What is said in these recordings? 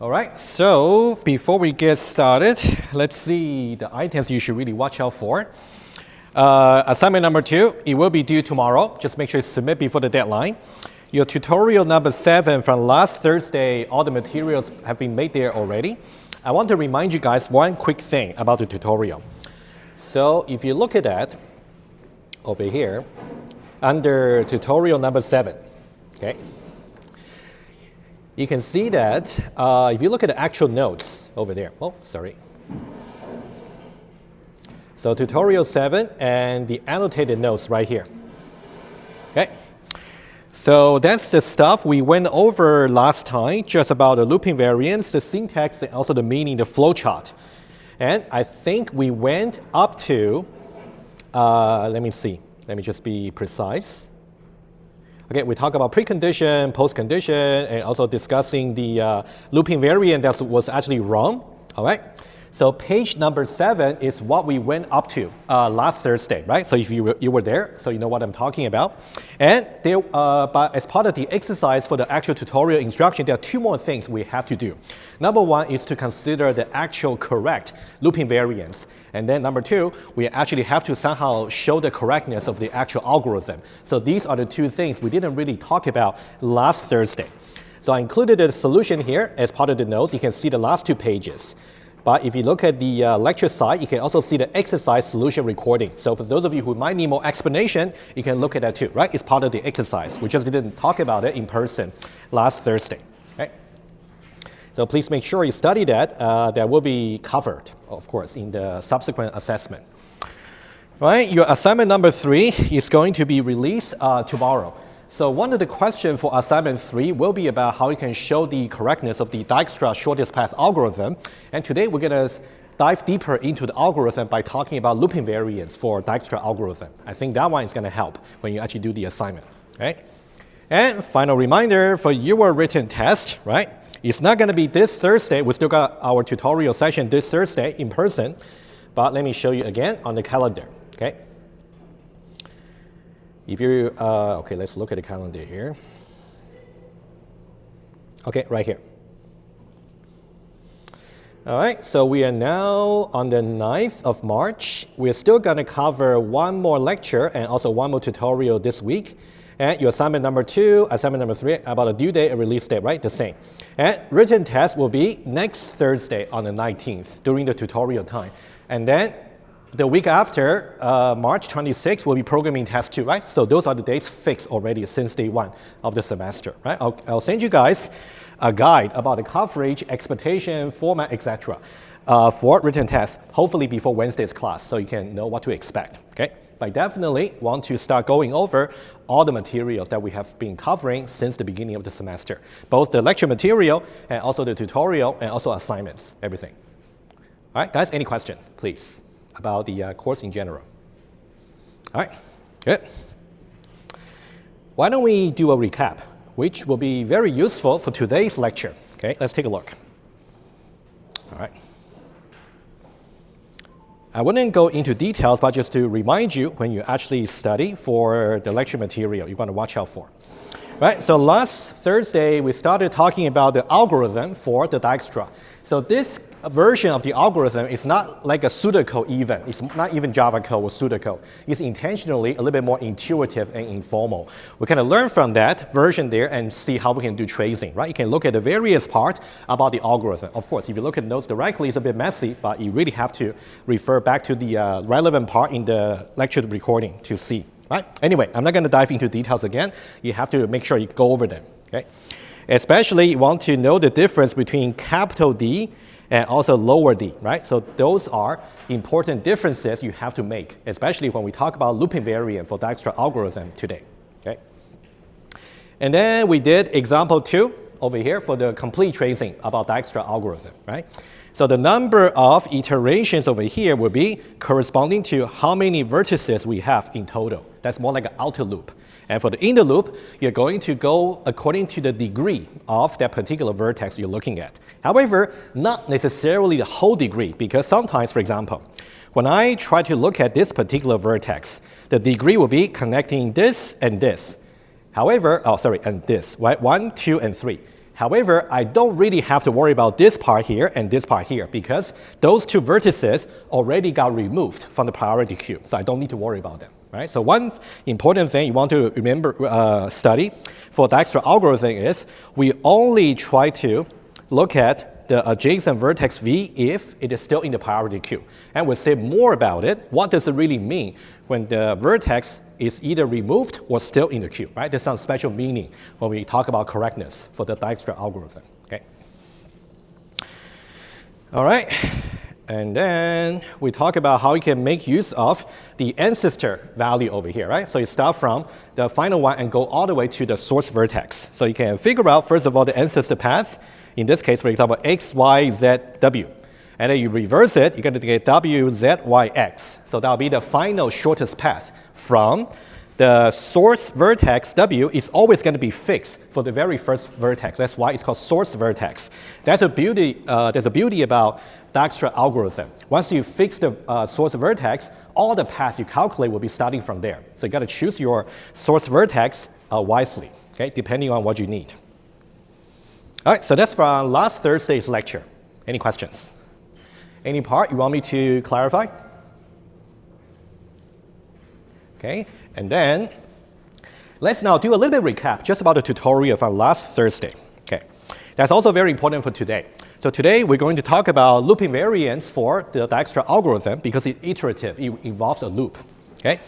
All right, so before we get started, let's see the items you should really watch out for. Assignment number 2, it will be due tomorrow. Just make sure you submit before the deadline. Your tutorial number 7 from last Thursday, all the materials have been made there already. I want to remind you guys one quick thing about the tutorial. So if you look at that over here, under tutorial number 7, okay? You can see that if you look at the actual notes over there. Oh, sorry. So tutorial 7 and the annotated notes right here. Okay. So that's the stuff we went over last time, just about the looping variance, the syntax, and also the meaning, the flowchart. And I think we went up to, let me see. Let me just be precise. Okay, we talk about precondition, postcondition, and also discussing the looping variant that was actually wrong. All right. So page number 7 is what we went up to last Thursday, right? So if you were there, so you know what I'm talking about. And there, but as part of the exercise for the actual tutorial instruction, there are 2 more things we have to do. Number 1 is to consider the actual correct looping variance. And then number 2, we actually have to somehow show the correctness of the actual algorithm. So these are the 2 things we didn't really talk about last Thursday. So I included the solution here as part of the notes. You can see the last 2 pages. But if you look at the lecture side, you can also see the exercise solution recording. So for those of you who might need more explanation, you can look at that too, right? It's part of the exercise. We just didn't talk about it in person last Thursday. Okay? So please make sure you study that. That will be covered, of course, in the subsequent assessment. Right? Your assignment number 3 is going to be released tomorrow. So one of the questions for assignment 3 will be about how you can show the correctness of the Dijkstra shortest path algorithm. And today we're going to dive deeper into the algorithm by talking about looping variance for Dijkstra algorithm. I think that one is going to help when you actually do the assignment. Right? And final reminder for your written test, right? It's not going to be this Thursday. We still got our tutorial session this Thursday in person. But let me show you again on the calendar. Okay? If you, okay, let's look at the calendar here. Okay, right here. All right, so we are now on the 9th of March. We're still going to cover 1 more lecture and also 1 more tutorial this week. And your assignment number 2, assignment number 3, about a due date and release date, right? The same. And written test will be next Thursday on the 19th during the tutorial time. And then the week after, March 26th, will be programming test 2, right? So those are the dates fixed already since day 1 of the semester, right? I'll send you guys a guide about the coverage, expectation, format, etc. For written tests, hopefully before Wednesday's class, so you can know what to expect, okay? But I definitely want to start going over all the materials that we have been covering since the beginning of the semester, both the lecture material and also the tutorial and also assignments, everything. All right, guys, any question, please, about the course in general? All right, good. Why don't we do a recap, which will be very useful for today's lecture. Okay, let's take a look. All right. I wouldn't go into details, but just to remind you, when you actually study for the lecture material, you want to watch out for. Right, so last Thursday, we started talking about the algorithm for the Dijkstra. So this version of the algorithm is not like a pseudocode even. It's not even Java code or pseudocode. It's intentionally a little bit more intuitive and informal. We kind of learn from that version there and see how we can do tracing, right? You can look at the various parts about the algorithm. Of course, if you look at notes directly, it's a bit messy, but you really have to refer back to the relevant part in the lecture recording to see. Right? Anyway, I'm not going to dive into details again. You have to make sure you go over them. Okay? Especially, you want to know the difference between capital D and also lower d, right? So those are important differences you have to make, especially when we talk about looping variant for Dijkstra algorithm today. Okay? And then we did example 2 over here for the complete tracing about Dijkstra algorithm, right? So the number of iterations over here will be corresponding to how many vertices we have in total. That's more like an outer loop. And for the inner loop, you're going to go according to the degree of that particular vertex you're looking at. However, not necessarily the whole degree, because sometimes, for example, when I try to look at this particular vertex, the degree will be connecting this and this. However, and this, right? 1, 2, and 3. However, I don't really have to worry about this part here and this part here because those two vertices already got removed from the priority queue, so I don't need to worry about them. Right? So one important thing you want to remember, study for Dijkstra algorithm is we only try to look at the adjacent vertex V if it is still in the priority queue. And we'll say more about it. What does it really mean when the vertex is either removed or still in the queue, right? There's some special meaning when we talk about correctness for the Dijkstra algorithm, okay? All right, and then we talk about how you can make use of the ancestor value over here, right? So you start from the final one and go all the way to the source vertex. So you can figure out, first of all, the ancestor path. In this case, for example, x, y, z, w. And then you reverse it, you're going to get w, z, y, x. So that'll be the final shortest path from the source vertex w is always going to be fixed for the very first vertex. That's why it's called source vertex. That's a beauty, there's a beauty about Dijkstra algorithm. Once you fix the source vertex, all the path you calculate will be starting from there. So you got to choose your source vertex wisely, okay, depending on what you need. All right, so that's from last Thursday's lecture. Any questions? Any part you want me to clarify? Okay, and then let's now do a little bit of recap just about the tutorial from last Thursday. Okay, that's also very important for today. So today we're going to talk about loop invariance for the Dijkstra algorithm because it's iterative, it involves a loop. Okay,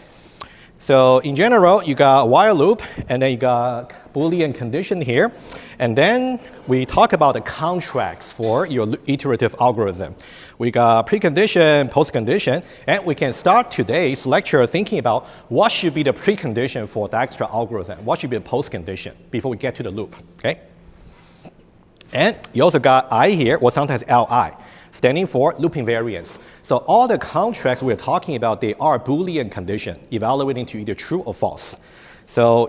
so in general, you got a while loop and then you got Boolean condition here. And then we talk about the contracts for your iterative algorithm. We got precondition, postcondition, and we can start today's lecture thinking about what should be the precondition for Dijkstra algorithm, what should be the postcondition before we get to the loop, okay? And you also got I here, or sometimes Li, standing for loop invariance. So all the contracts we're talking about, they are Boolean condition, evaluating to either true or false. So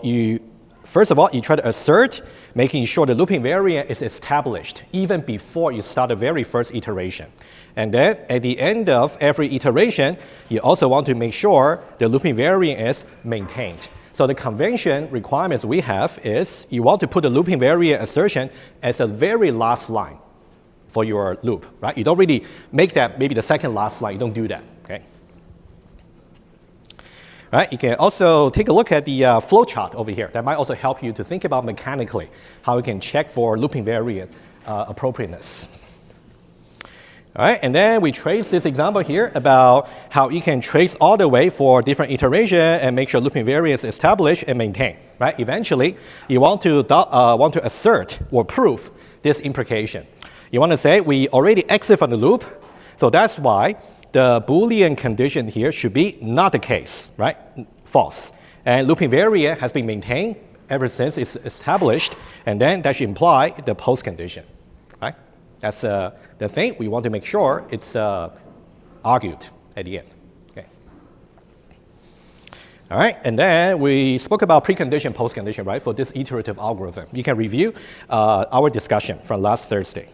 first of all, you try to assert, making sure the loop invariant is established even before you start the very first iteration. And then at the end of every iteration, you also want to make sure the loop invariant is maintained. So the convention requirements we have is you want to put the loop invariant assertion as the very last line for your loop, right? You don't really make that maybe the second last line. You don't do that, okay? Right, you can also take a look at the flowchart over here. That might also help you to think about mechanically how you can check for loop invariant appropriateness. All right, and then we trace this example here about how you can trace all the way for different iteration and make sure loop invariance is established and maintained. Right, eventually you want to assert or prove this implication. You want to say we already exit from the loop, so that's why the Boolean condition here should be not the case, right? False. And loop invariant has been maintained ever since it's established, and then that should imply the post condition, right? That's the thing we want to make sure it's argued at the end, okay? All right, and then we spoke about precondition, post condition, right? For this iterative algorithm. You can review our discussion from last Thursday.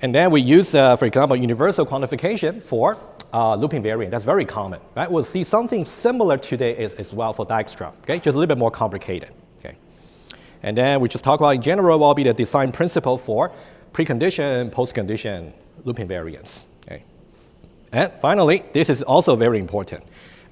And then we use, for example, universal quantification for loop invariant. That's very common, right? We'll see something similar today as well for Dijkstra, okay? Just a little bit more complicated, okay? And then we just talk about, in general, what will be the design principle for precondition, postcondition, loop invariance, okay? And finally, this is also very important.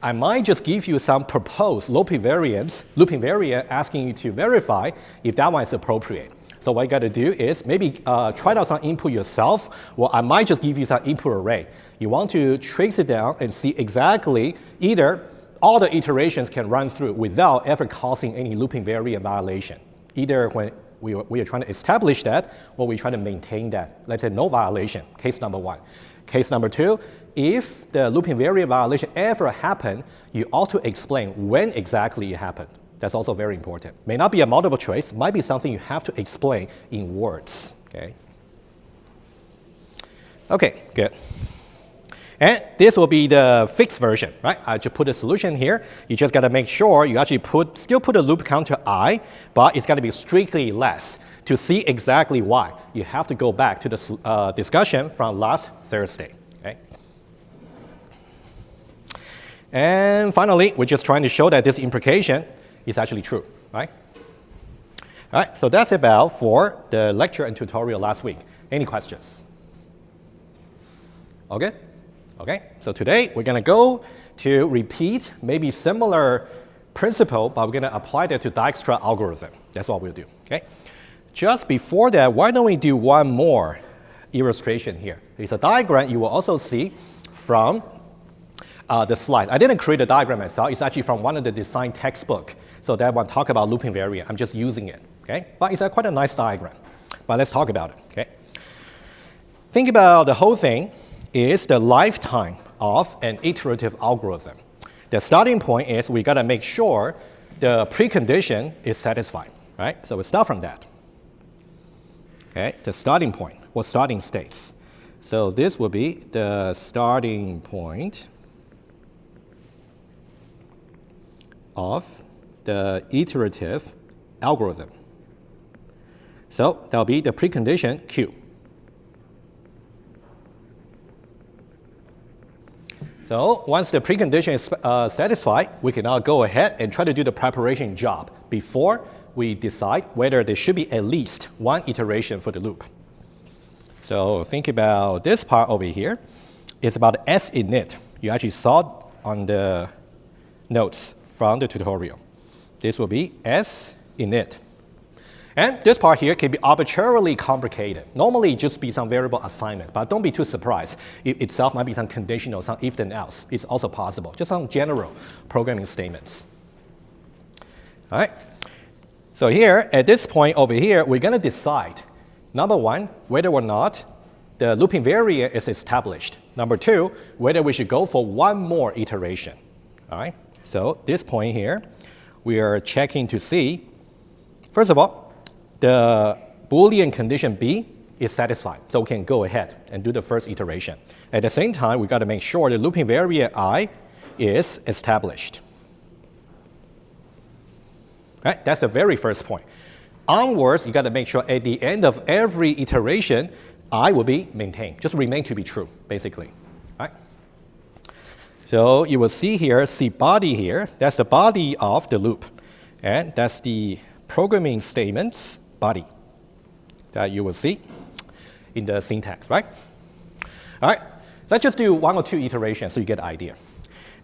I might just give you some proposed loop invariant asking you to verify if that one is appropriate. So what you got to do is maybe try out some input yourself, or I might just give you some input array. You want to trace it down and see exactly either all the iterations can run through without ever causing any loop invariant violation. Either when we are trying to establish that, or we try to maintain that. Let's say no violation, case number one. Case number two, if the loop invariant violation ever happened, you ought to explain when exactly it happened. That's also very important. May not be a multiple choice, might be something you have to explain in words, okay? Okay, good. And this will be the fixed version, right? I just put a solution here. You just got to make sure you actually still put a loop counter I, but it's got to be strictly less. To see exactly why, you have to go back to the discussion from last Thursday, okay? And finally, we're just trying to show that this implication is actually true, right? All right, so that's about for the lecture and tutorial last week. Any questions? All good? Okay, so today we're going to go to repeat maybe similar principle, but we're going to apply that to Dijkstra algorithm. That's what we'll do. Okay. Just before that, why don't we do one more illustration here? It's a diagram you will also see from the slide. I didn't create a diagram myself. It's actually from one of the design textbook. So that one talk about looping variant. I'm just using it. Okay, but it's quite a nice diagram. But let's talk about it. Okay. Think about the whole thing is the lifetime of an iterative algorithm. The starting point is we got to make sure the precondition is satisfied, right? So we start from that. Okay, the starting point or starting states. So this will be the starting point of the iterative algorithm. So that'll be the precondition Q. So once the precondition is satisfied, we can now go ahead and try to do the preparation job before we decide whether there should be at least one iteration for the loop. So think about this part over here. It's about S init. You actually saw on the notes from the tutorial. This will be S init. And this part here can be arbitrarily complicated. Normally, just be some variable assignment, but don't be too surprised. It itself might be some conditional, some if then else. It's also possible. Just some general programming statements. All right. So here, at this point over here, we're going to decide, number one, whether or not the looping variant is established. Number two, whether we should go for one more iteration. All right. So this point here, we are checking to see, first of all, the Boolean condition B is satisfied, so we can go ahead and do the first iteration. At the same time, we got to make sure the looping variant I is established. Right? That's the very first point. Onwards, you got to make sure at the end of every iteration, I will be maintained, just remain to be true, basically. Right? So you will see here, see body here, that's the body of the loop, and that's the programming statements body that you will see in the syntax, right? All right, let's just do one or two iterations so you get an idea.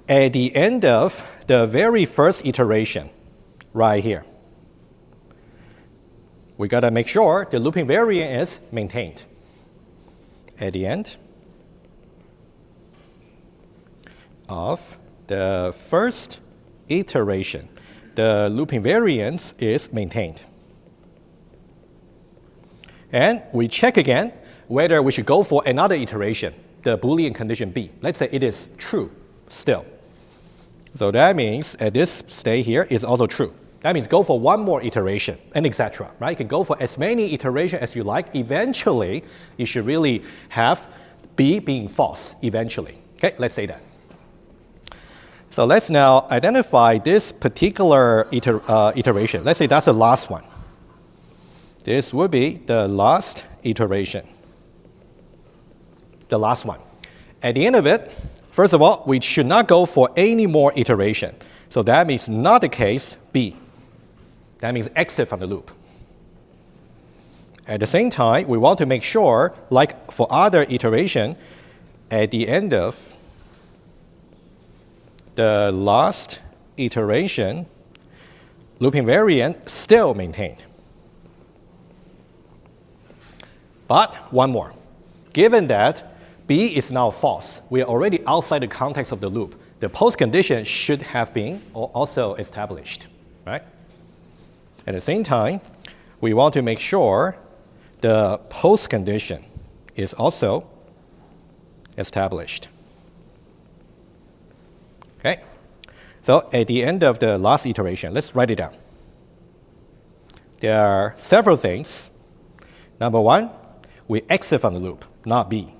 At the end of the very first iteration, right here, we got to make sure the looping variant is maintained. At the end of the first iteration, the looping variance is maintained. And we check again whether we should go for another iteration, the Boolean condition B. Let's say it is true still. So that means at this state here is also true. That means go for one more iteration and etc. Right? You can go for as many iterations as you like. Eventually, you should really have B being false eventually. Okay, let's say that. So let's now identify this particular iteration. Let's say that's the last one. This would be the last iteration. The last one. At the end of it, first of all, we should not go for any more iteration. So that means not the case B. That means exit from the loop. At the same time, we want to make sure, like for other iteration, at the end of the last iteration, looping variant still maintained. But one more. Given that B is now false, we are already outside the context of the loop. The post condition should have been also established, right? At the same time, we want to make sure the post condition is also established. Okay, so at the end of the last iteration, let's write it down. There are several things. Number one, we exit from the loop, not B.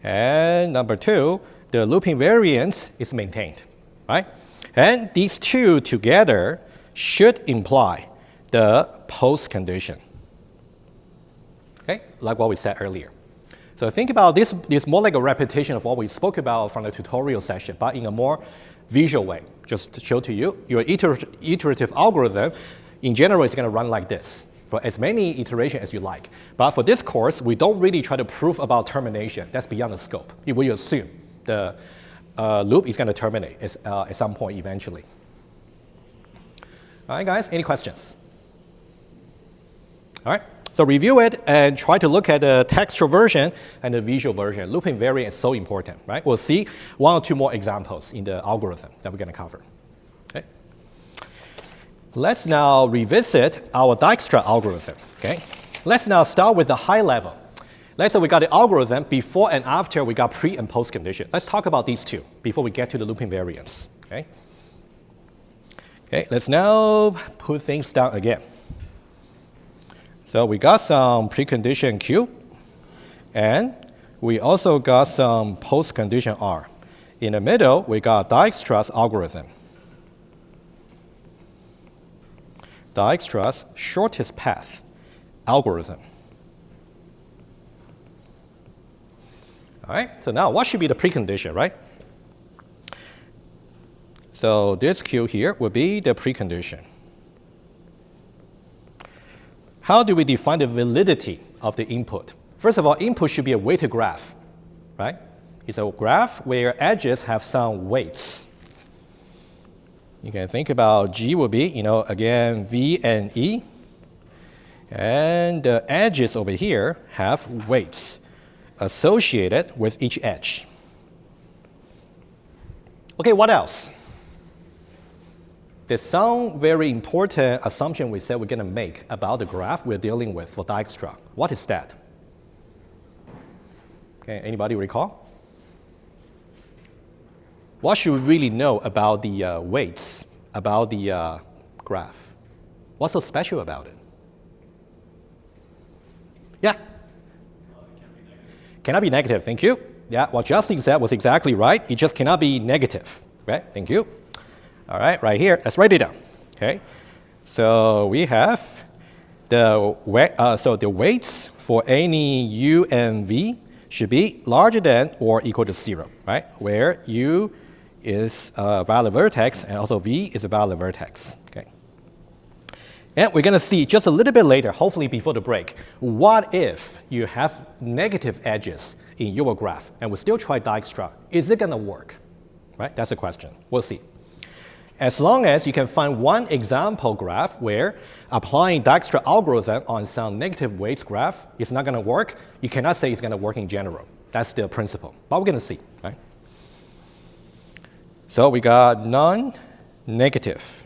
And number two, the looping variance is maintained, right? And these two together should imply the post condition. Okay, like what we said earlier. So think about this more like a repetition of what we spoke about from the tutorial session, but in a more visual way. Just to show to you, your iterative algorithm In general, it's going to run like this for as many iterations as you like. But for this course, we don't really try to prove about termination. That's beyond the scope. We assume the loop is going to terminate at some point eventually. All right, guys, any questions? All right, so review it and try to look at the textual version and the visual version. Looping variant is so important, right? We'll see one or two more examples in the algorithm that we're going to cover. Okay. Let's now revisit our Dijkstra algorithm. Okay. Let's now start with the high level. Let's say we got the algorithm before and after we got pre and post condition. Let's talk about these two before we get to the looping variants. Okay. Okay, let's now put things down again. So we got some precondition Q, and we also got some post-condition R. In the middle, we got Dijkstra's algorithm. Dijkstra's shortest path algorithm. All right, so now what should be the precondition, right? So this Q here would be the precondition. How do we define the validity of the input? First of all, input should be a weighted graph, right? It's a graph where edges have some weights. You can think about G will be, again, V and E. And the edges over here have weights associated with each edge. Okay, what else? There's some very important assumption we said we're going to make about the graph we're dealing with for Dijkstra. What is that? Okay, anybody recall? What should we really know about the weights, about the graph? What's so special about it? Yeah? Cannot be negative, thank you. Yeah, what Justin said was exactly right. It just cannot be negative, right? Thank you. All right, right here, let's write it down, okay? So we have the weights for any U and V should be larger than or equal to 0, right? Where U is a valid vertex and also V is a valid vertex, okay? And we're gonna see just a little bit later, hopefully before the break, what if you have negative edges in your graph and we still try Dijkstra? Is it gonna work, right? That's the question, we'll see. As long as you can find one example graph where applying Dijkstra algorithm on some negative weights graph is not going to work, you cannot say it's going to work in general. That's the principle. But we're going to see, right? So we got non-negative.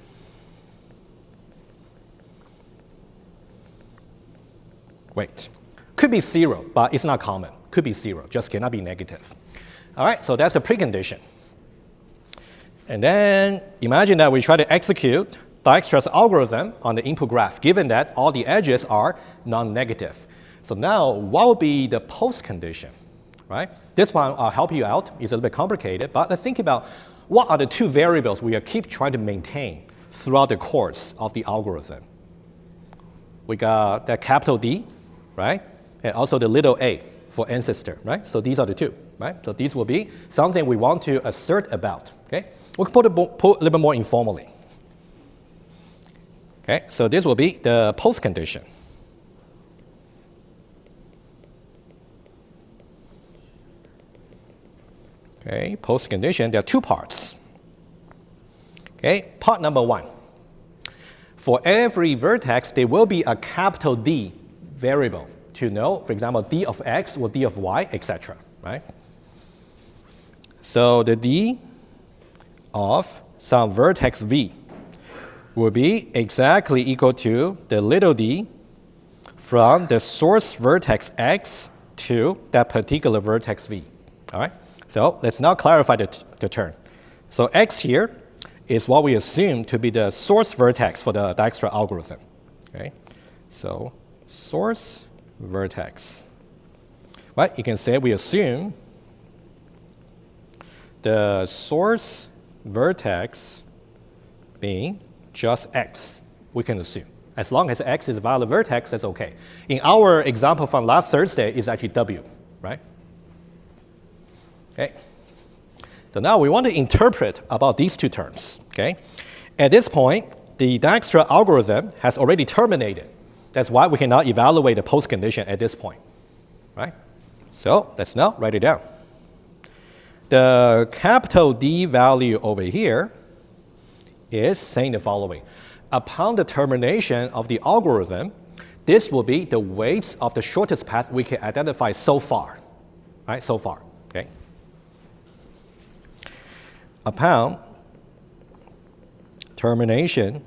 Wait, could be 0, but it's not common. Could be 0, just cannot be negative. All right, so that's the precondition. And then imagine that we try to execute Dijkstra's algorithm on the input graph, given that all the edges are non-negative. So now, what will be the post condition, right? This one I'll help you out. It's a little bit complicated, but let's think about what are the two variables we keep trying to maintain throughout the course of the algorithm. We got the capital D, right? And also the little a for ancestor, right? So these are the two, right? So these will be something we want to assert about, okay? We can put a little bit more informally. Okay, so this will be the post condition. Okay, post condition, there are two parts. Okay, part number 1. For every vertex, there will be a capital D variable to know, for example, D of X or D of Y, etc., right? So the D of some vertex V will be exactly equal to the little d from the source vertex X to that particular vertex V. All right, so let's now clarify the term. So X here is what we assume to be the source vertex for the Dijkstra algorithm. Okay, so source vertex. Right, you can say we assume the source vertex being just X, we can assume. As long as X is a valid vertex, that's okay. In our example from last Thursday, it's actually W, right? Okay. So now we want to interpret about these two terms, okay? At this point, the Dijkstra algorithm has already terminated. That's why we cannot evaluate the post-condition at this point, right? So let's now write it down. The capital D value over here is saying the following. Upon the termination of the algorithm, this will be the weights of the shortest path we can identify so far, right? So far, okay? Upon termination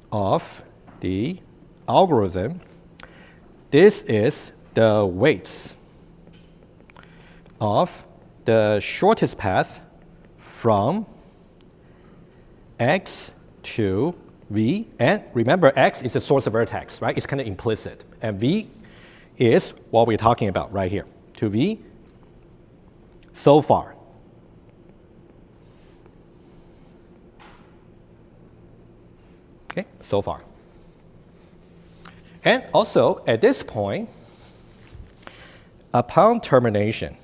of the algorithm, this is the weights of the shortest path from X to V. And remember, X is the source of vertex, right? It's kind of implicit. And V is what we're talking about right here. To V, so far. Okay, so far. And also, at this point, upon termination,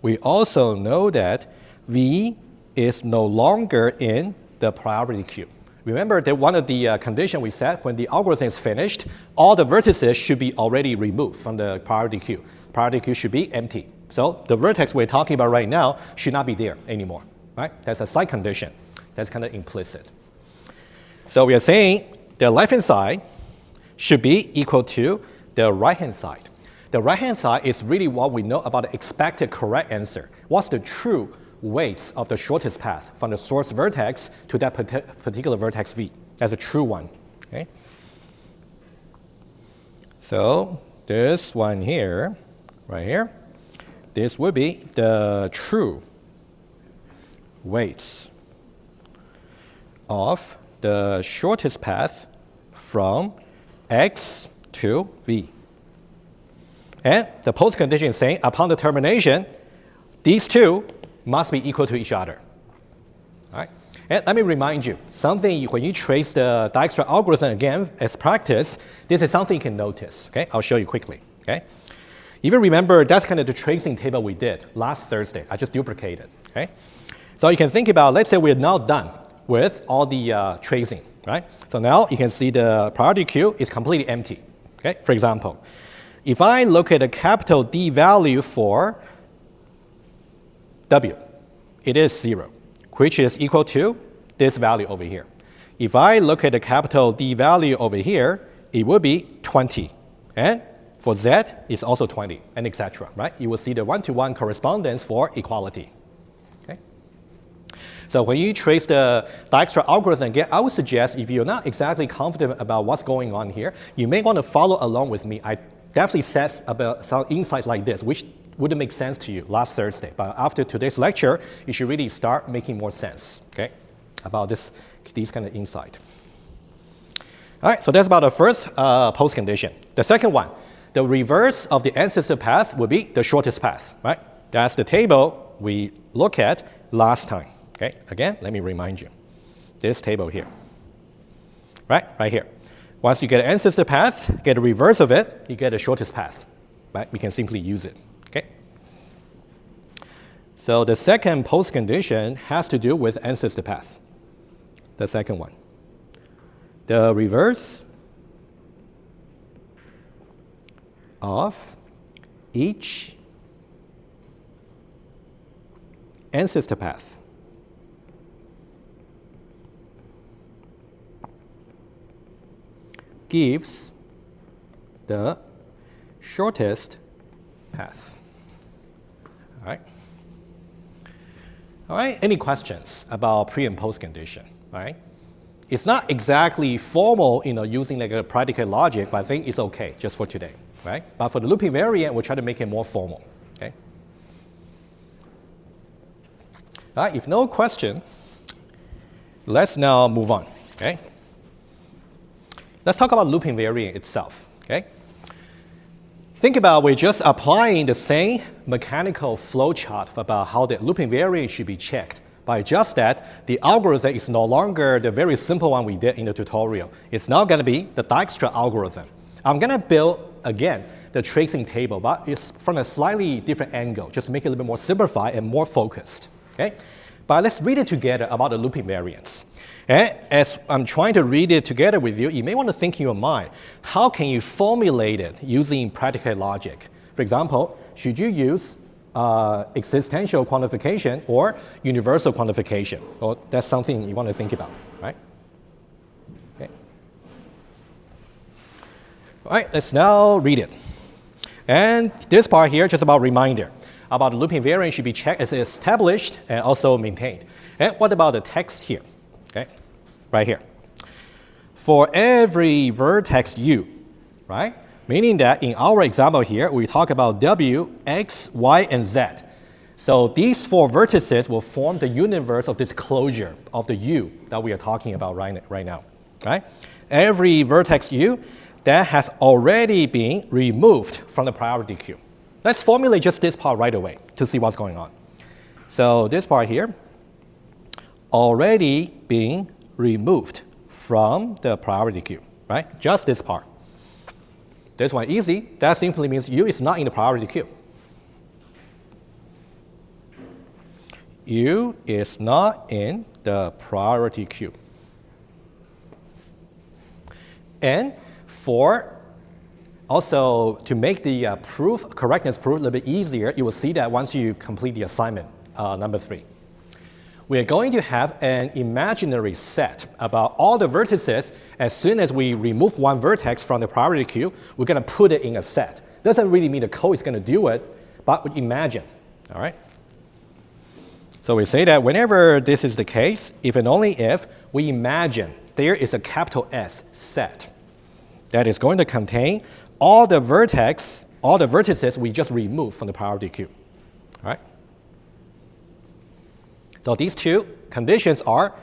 we also know that V is no longer in the priority queue. Remember that one of the conditions we set when the algorithm is finished, all the vertices should be already removed from the priority queue. Priority queue should be empty. So the vertex we're talking about right now should not be there anymore, right? That's a side condition. That's kind of implicit. So we are saying the left-hand side should be equal to the right-hand side. The right-hand side is really what we know about the expected correct answer. What's the true weights of the shortest path from the source vertex to that particular vertex V? That's a true one. Okay? So this one here, right here, this would be the true weights of the shortest path from X to V. And the post condition is saying upon the termination, these two must be equal to each other. All right? And let me remind you, something when you trace the Dijkstra algorithm again as practice, this is something you can notice. Okay? I'll show you quickly. Okay? If you remember, that's kind of the tracing table we did last Thursday. I just duplicated. Okay? So you can think about, let's say we're now done with all the tracing. Right? So now you can see the priority queue is completely empty. Okay? For example, if I look at a capital D value for W, it is 0, which is equal to this value over here. If I look at the capital D value over here, it will be 20. And for Z, it's also 20, and etc. Right? You will see the one-to-one correspondence for equality. Okay? So when you trace the Dijkstra algorithm again, I would suggest if you're not exactly confident about what's going on here, you may want to follow along with me. I definitely said about some insights like this, which wouldn't make sense to you last Thursday. But after today's lecture, you should really start making more sense, okay, about these kind of insight. All right, so that's about the first post condition. The second one, the reverse of the ancestor path would be the shortest path, right? That's the table we looked at last time, okay? Again, let me remind you. This table here, right here. Once you get an ancestor path, get a reverse of it, you get the shortest path, right? We can simply use it. Okay. So the second post condition has to do with ancestor path. The second one. The reverse of each ancestor path gives the shortest path. All right, any questions about pre and post condition, right? It's not exactly formal, using like a predicate logic, but I think it's okay just for today, right? But for the looping variant, we'll try to make it more formal, okay? All right, if no question, let's now move on, okay? Let's talk about looping variant itself, okay? Think about we're just applying the same mechanical flowchart about how the looping variant should be checked. But just that, the algorithm is no longer the very simple one we did in the tutorial. It's now going to be the Dijkstra algorithm. I'm going to build, again, the tracing table, but it's from a slightly different angle, just make it a little bit more simplified and more focused. Okay? But let's read it together about the loop invariance. And as I'm trying to read it together with you, you may want to think in your mind, how can you formulate it using predicate logic? For example, should you use existential quantification or universal quantification? Well, that's something you want to think about, right? Okay. All right, let's now read it. And this part here, just about reminder about the loop invariance should be checked as established and also maintained. And what about the text here? Okay, right here. For every vertex u, right? Meaning that in our example here, we talk about W, X, Y, and Z. So these 4 vertices will form the universe of this closure of the U that we are talking about right now. Right? Every vertex U that has already been removed from the priority queue. Let's formulate just this part right away to see what's going on. So this part here, already being removed from the priority queue, right? Just this part. This one easy. That simply means U is not in the priority queue. U is not in the priority queue. And for also to make the correctness proof a little bit easier, you will see that once you complete the assignment number 3. We are going to have an imaginary set about all the vertices. As soon as we remove one vertex from the priority queue, we're going to put it in a set. Doesn't really mean the code is going to do it, but imagine, all right? So we say that whenever this is the case, if and only if we imagine there is a capital S set that is going to contain all the vertices we just removed from the priority queue, all right? So these 2 conditions are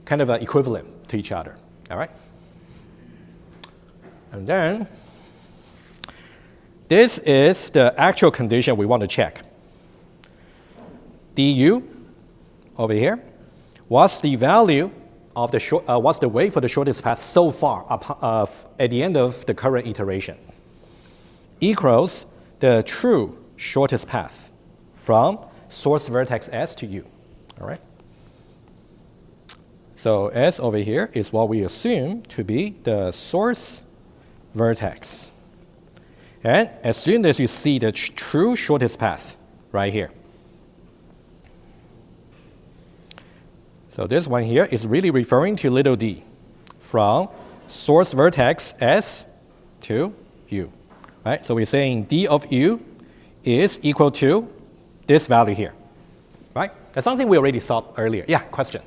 kind of equivalent to each other, all right? And then this is the actual condition we want to check. du over here, what's the value of the what's the weight for the shortest path so far at the end of the current iteration, equals the true shortest path from source vertex S to U, all right? So S over here is what we assume to be the source vertex. And as soon as you see the true shortest path right here, so this one here is really referring to little d from source vertex S to U, right? So we're saying d of U is equal to this value here, right? That's something we already saw earlier. Yeah, question?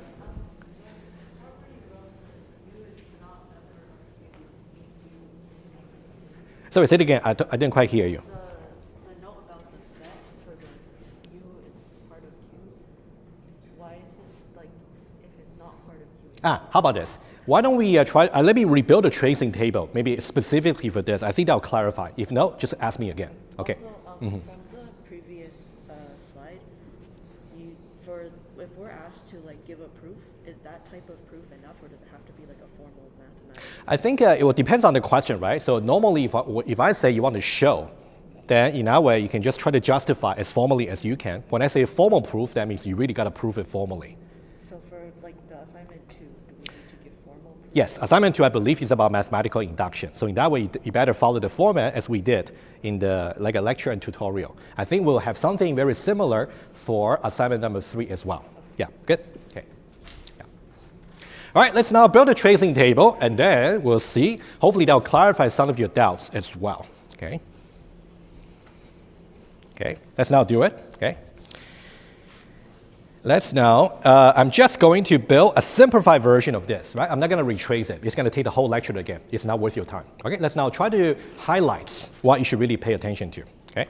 Sorry, say it again. I didn't quite hear you. The note about the set for the U is part of Q. Why is it like if it's not part of Q? How about this? Why don't we try, let me rebuild a tracing table, maybe specifically for this. I think that'll clarify. If no, just ask me again. Okay. Also, from the previous slide, if we're asked to like give a proof, is that type of proof enough, or does it have to be like a formal mathematical? I think it will depend on the question, right? So normally, if I say you want to show, then in that way you can just try to justify as formally as you can. When I say formal proof, that means you really got to prove it formally. So for like the assignment 2, do we need to give formal proof? Yes, assignment 2 I believe is about mathematical induction. So in that way you better follow the format as we did in the like a lecture and tutorial. I think we'll have something very similar for assignment number 3 as well. Yeah, good. Okay. Yeah. All right, let's now build a tracing table, and then we'll see. Hopefully that'll clarify some of your doubts as well. Okay. Okay, let's now do it. Okay. Let's now, I'm just going to build a simplified version of this, right? I'm not going to retrace it. It's going to take the whole lecture again. It's not worth your time. Okay, let's now try to highlight what you should really pay attention to. Okay.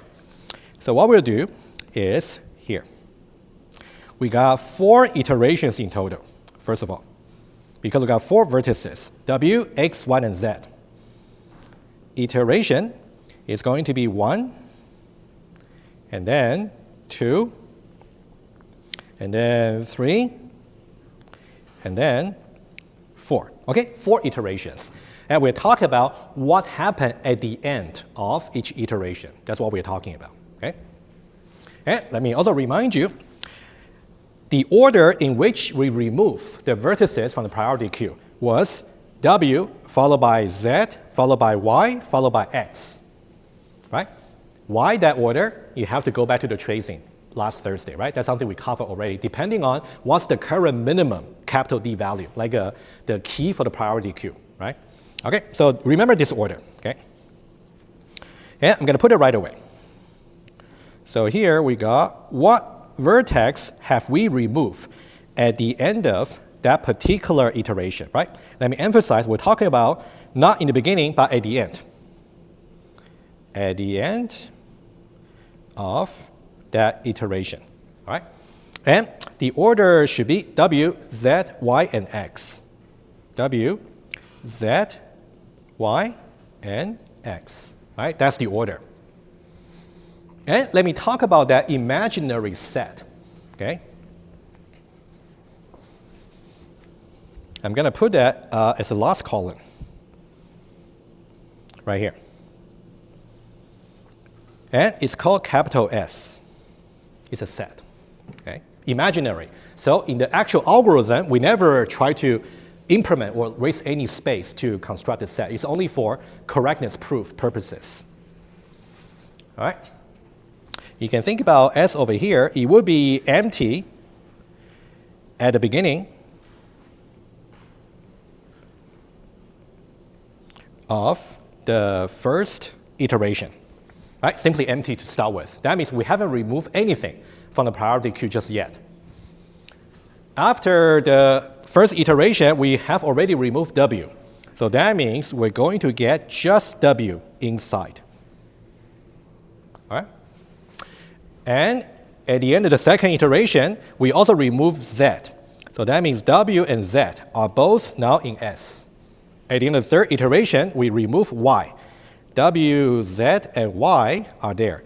So what we'll do is here. We got 4 iterations in total, first of all, because we got 4 vertices, W, X, Y, and Z. Iteration is going to be 1, and then 2, and then 3, and then 4. Okay, 4 iterations. And we'll talk about what happened at the end of each iteration. That's what we're talking about. Okay. And let me also remind you, the order in which we remove the vertices from the priority queue was W followed by Z, followed by Y, followed by X, right? Why that order? You have to go back to the tracing last Thursday, right? That's something we covered already, depending on what's the current minimum capital D value, like the key for the priority queue, right? Okay, so remember this order, okay? And I'm gonna put it right away. So here we got what vertex have we removed at the end of that particular iteration, right? Let me emphasize, we're talking about not in the beginning, but at the end. At the end of that iteration, all right? And the order should be W, Z, Y, and X. W, Z, Y, and X, right? That's the order. And let me talk about that imaginary set, okay? I'm going to put that as the last column, right here. And it's called capital S. It's a set, okay? Imaginary. So in the actual algorithm, we never try to implement or waste any space to construct a set. It's only for correctness proof purposes, all right? You can think about S over here. It would be empty at the beginning of the first iteration, right? Simply empty to start with. That means we haven't removed anything from the priority queue just yet. After the first iteration, we have already removed W. So that means we're going to get just W inside, all right? And at the end of the second iteration, we also remove Z. So that means W and Z are both now in S. At the end of the third iteration, we remove Y. W, Z, and Y are there.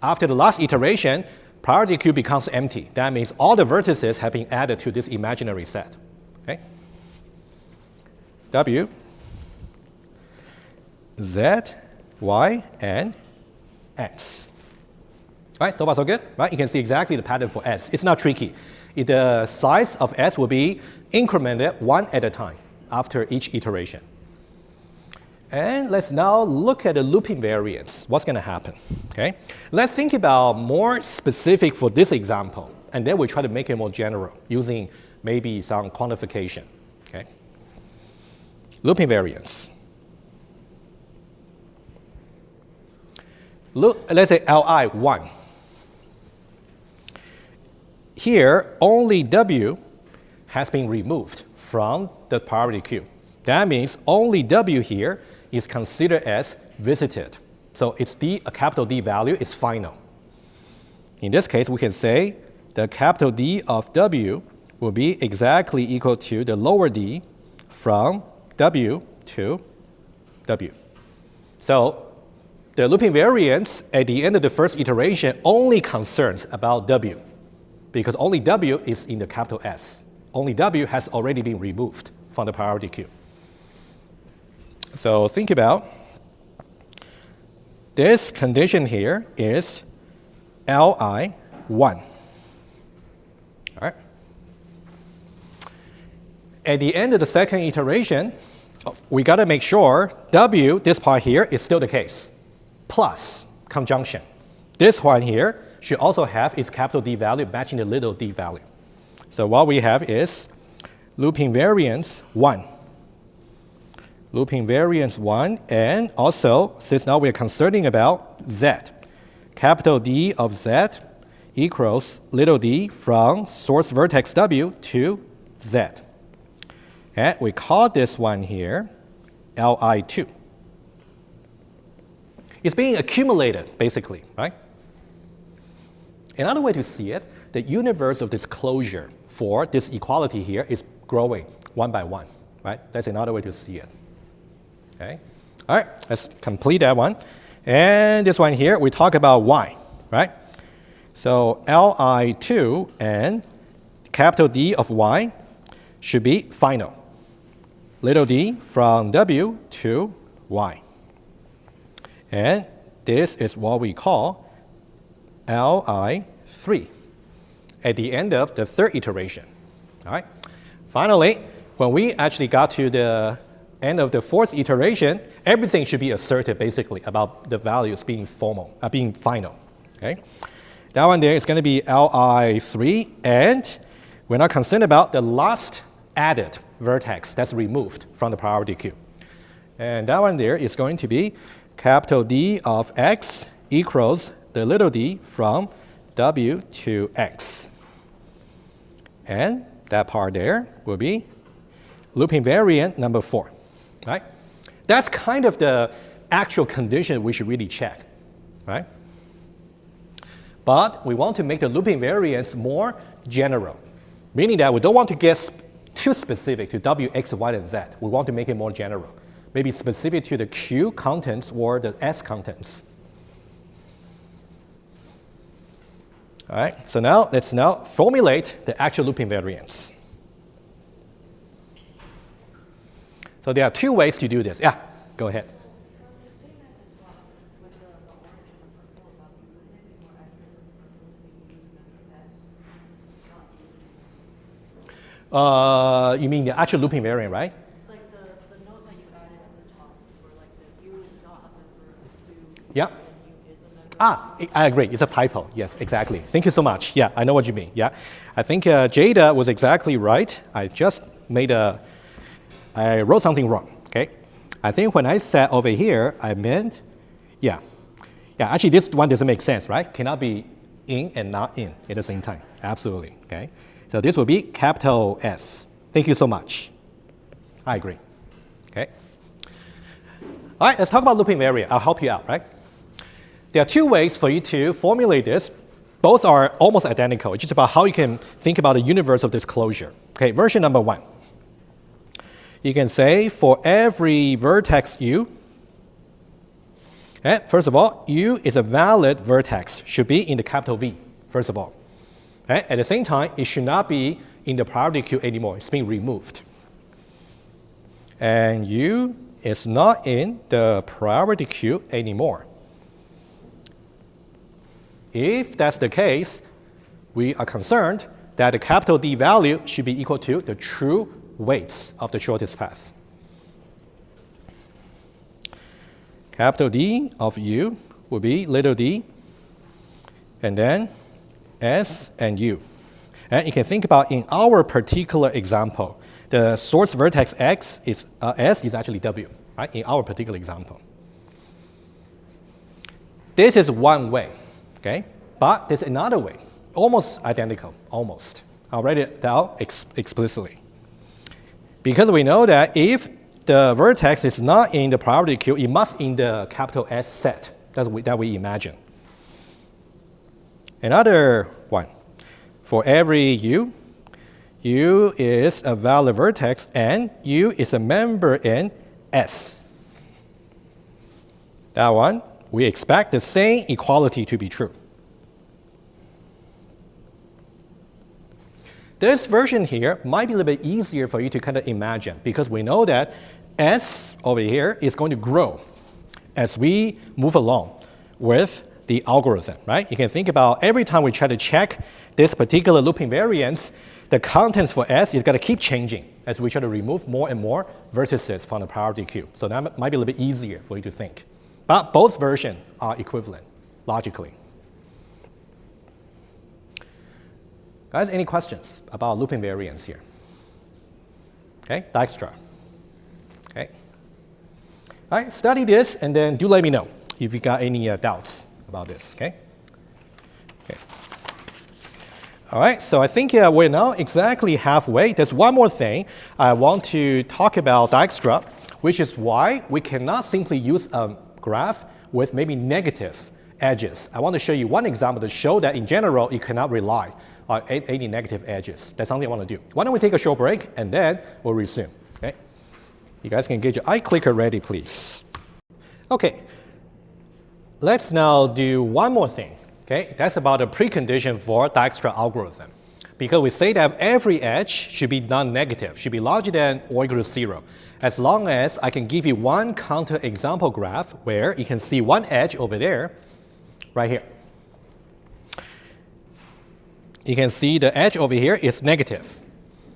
After the last iteration, priority queue becomes empty. That means all the vertices have been added to this imaginary set. Okay? W, Z, Y, and X. Right, so far so good, right? You can see exactly the pattern for S. It's not tricky. The size of S will be incremented one at a time after each iteration. And let's now look at the looping variance. What's going to happen? Okay, let's think about more specific for this example, and then we try to make it more general using maybe some quantification. Okay, looping variance. Look, let's say Li1. Here, only W has been removed from the priority queue. That means only W here is considered as visited. So its D, a capital D value is final. In this case, we can say the capital D of W will be exactly equal to the lower D from W to W. So the looping variance at the end of the first iteration only concerns about W, because only W is in the capital S. Only W has already been removed from the priority queue. So think about this condition here is Li1. All right. At the end of the second iteration, we got to make sure W, this part here, is still the case, plus conjunction. This one here should also have its capital D value matching the little d value. So what we have is looping variance 1. Looping variance 1, and also, since now we're concerning about Z, capital D of Z equals little d from source vertex W to Z. And we call this one here Li2. It's being accumulated, basically, right? Another way to see it, the universe of disclosure for this equality here is growing one by one, right? That's another way to see it. Okay. All right, let's complete that one. And this one here, we talk about Y, right? So Li2 and capital D of Y should be final. Little d from W to Y. And this is what we call Li3. at the end of the third iteration. All right. Finally, when we actually got to the end of the fourth iteration, everything should be asserted basically about the values being being final. Okay. That one there is going to be Li3, and we're not concerned about the last added vertex that's removed from the priority queue. And that one there is going to be capital D of x equals the little d from W to x. And that part there will be loop invariant number 4. Right? That's kind of the actual condition we should really check. Right? But we want to make the loop invariance more general, meaning that we don't want to get too specific to W, X, Y, and Z. We want to make it more general, maybe specific to the Q contents or the S contents. All right, so now let's formulate the actual loop invariance. So there are two ways to do this. Yeah, go ahead. You mean the actual loop invariant, right? Like the note that you added at the top, where like the U is not a member of 2, Yeah. and U is a member I agree. It's a typo. Yes, exactly. Thank you so much. Yeah, I know what you mean. Yeah, I think Jada was exactly right. I just I wrote something wrong. Okay, I think when I said over here, I meant, yeah. Actually, this one doesn't make sense, right? Cannot be in and not in at the same time. Absolutely. Okay. So this will be capital S. Thank you so much. I agree. Okay. All right, let's talk about loop invariant. I'll help you out, right? There are two ways for you to formulate this. Both are almost identical. It's just about how you can think about the universe of this closure. Okay, version number 1. You can say for every vertex U, okay, first of all, U is a valid vertex, should be in the capital V, first of all. Okay? At the same time, it should not be in the priority queue anymore. It's being removed. And U is not in the priority queue anymore. If that's the case, we are concerned that the capital D value should be equal to the true weights of the shortest path. Capital D of U will be little d, and then S and U. And you can think about in our particular example, the source vertex X is S is actually W, right? In our particular example. This is one way, okay? But there's another way, almost identical, almost. I'll write it down explicitly. Because we know that if the vertex is not in the priority queue, it must in the capital S set that we imagine. Another one, for every U, U is a valid vertex and U is a member in S. That one, we expect the same equality to be true. This version here might be a little bit easier for you to kind of imagine because we know that S over here is going to grow as we move along with the algorithm, right? You can think about every time we try to check this particular loop invariance, the contents for S is going to keep changing as we try to remove more and more vertices from the priority queue. So that might be a little bit easier for you to think. But both versions are equivalent, logically. Guys, any questions about loop invariance here? Okay, Dijkstra. Okay. All right, study this and then do let me know if you got any doubts about this, okay? Okay. All right, so I think we're now exactly halfway. There's one more thing I want to talk about Dijkstra, which is why we cannot simply use a graph with maybe negative edges. I want to show you one example to show that in general, you cannot rely on any negative edges. That's something I want to do. Why don't we take a short break and then we'll resume, okay? You guys can get your iClicker ready, please. Okay, let's now do one more thing, okay? That's about the precondition for Dijkstra algorithm. Because we say that every edge should be non-negative, should be larger than or equal to 0, as long as I can give you one counterexample graph where you can see one edge over there, right here. you can see the edge over here is negative.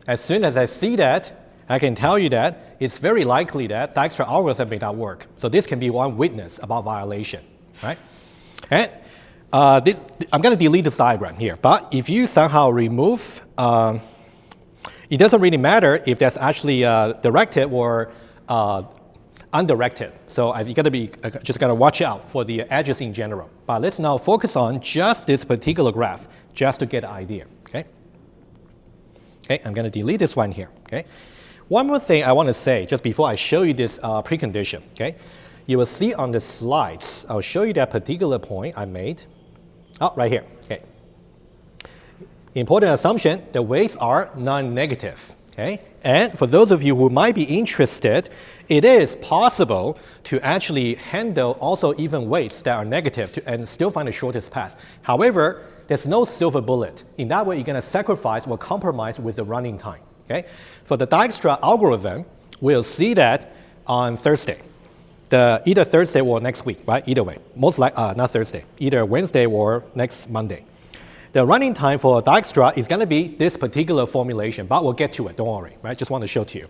As soon as I see that, I can tell you that it's very likely that Dijkstra algorithm may not work. So this can be one witness about violation, right? And I'm going to delete this diagram here. But if you somehow remove, it doesn't really matter if that's actually directed or undirected. So you got to be just got to watch out for the edges in general. But let's now focus on just this particular graph, just to get an idea. Okay. Okay, I'm going to delete this one here. Okay. One more thing I want to say just before I show you this precondition. Okay. You will see on the slides. I'll show you that particular point I made. Oh, right here. Okay. Important assumption: the weights are non-negative. Okay. And for those of you who might be interested, it is possible to actually handle also even weights that are negative and still find the shortest path. However, there's no silver bullet. In that way, you're going to sacrifice or compromise with the running time. Okay? For the Dijkstra algorithm, we'll see that on Thursday. Either Thursday or next week, right? Either way. Most likely, not Thursday. Either Wednesday or next Monday. The running time for Dijkstra is going to be this particular formulation, but we'll get to it, don't worry, right? Just want to show to you.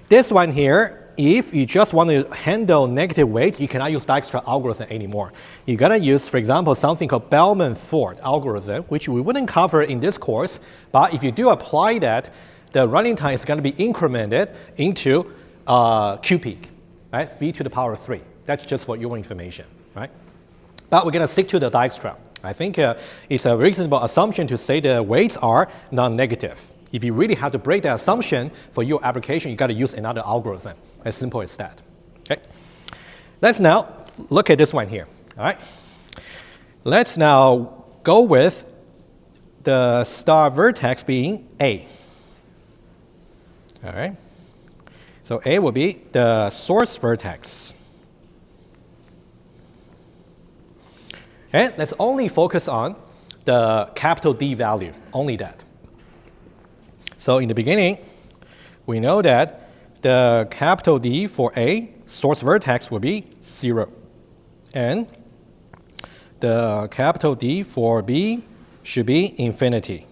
This one here, if you just want to handle negative weights, you cannot use Dijkstra algorithm anymore. You're going to use, for example, something called Bellman-Ford algorithm, which we wouldn't cover in this course, but if you do apply that, the running time is going to be incremented into Q peak, right? V to the power 3. That's just for your information, right? But we're going to stick to the Dijkstra. I think it's a reasonable assumption to say the weights are non-negative. If you really have to break that assumption for your application, you got to use another algorithm. As simple as that. Okay. Let's now look at this one here. All right. Let's now go with the star vertex being A. All right. So A will be the source vertex. And let's only focus on the capital D value, only that. So in the beginning, we know that the capital D for A, source vertex, will be 0. And the capital D for B should be infinity.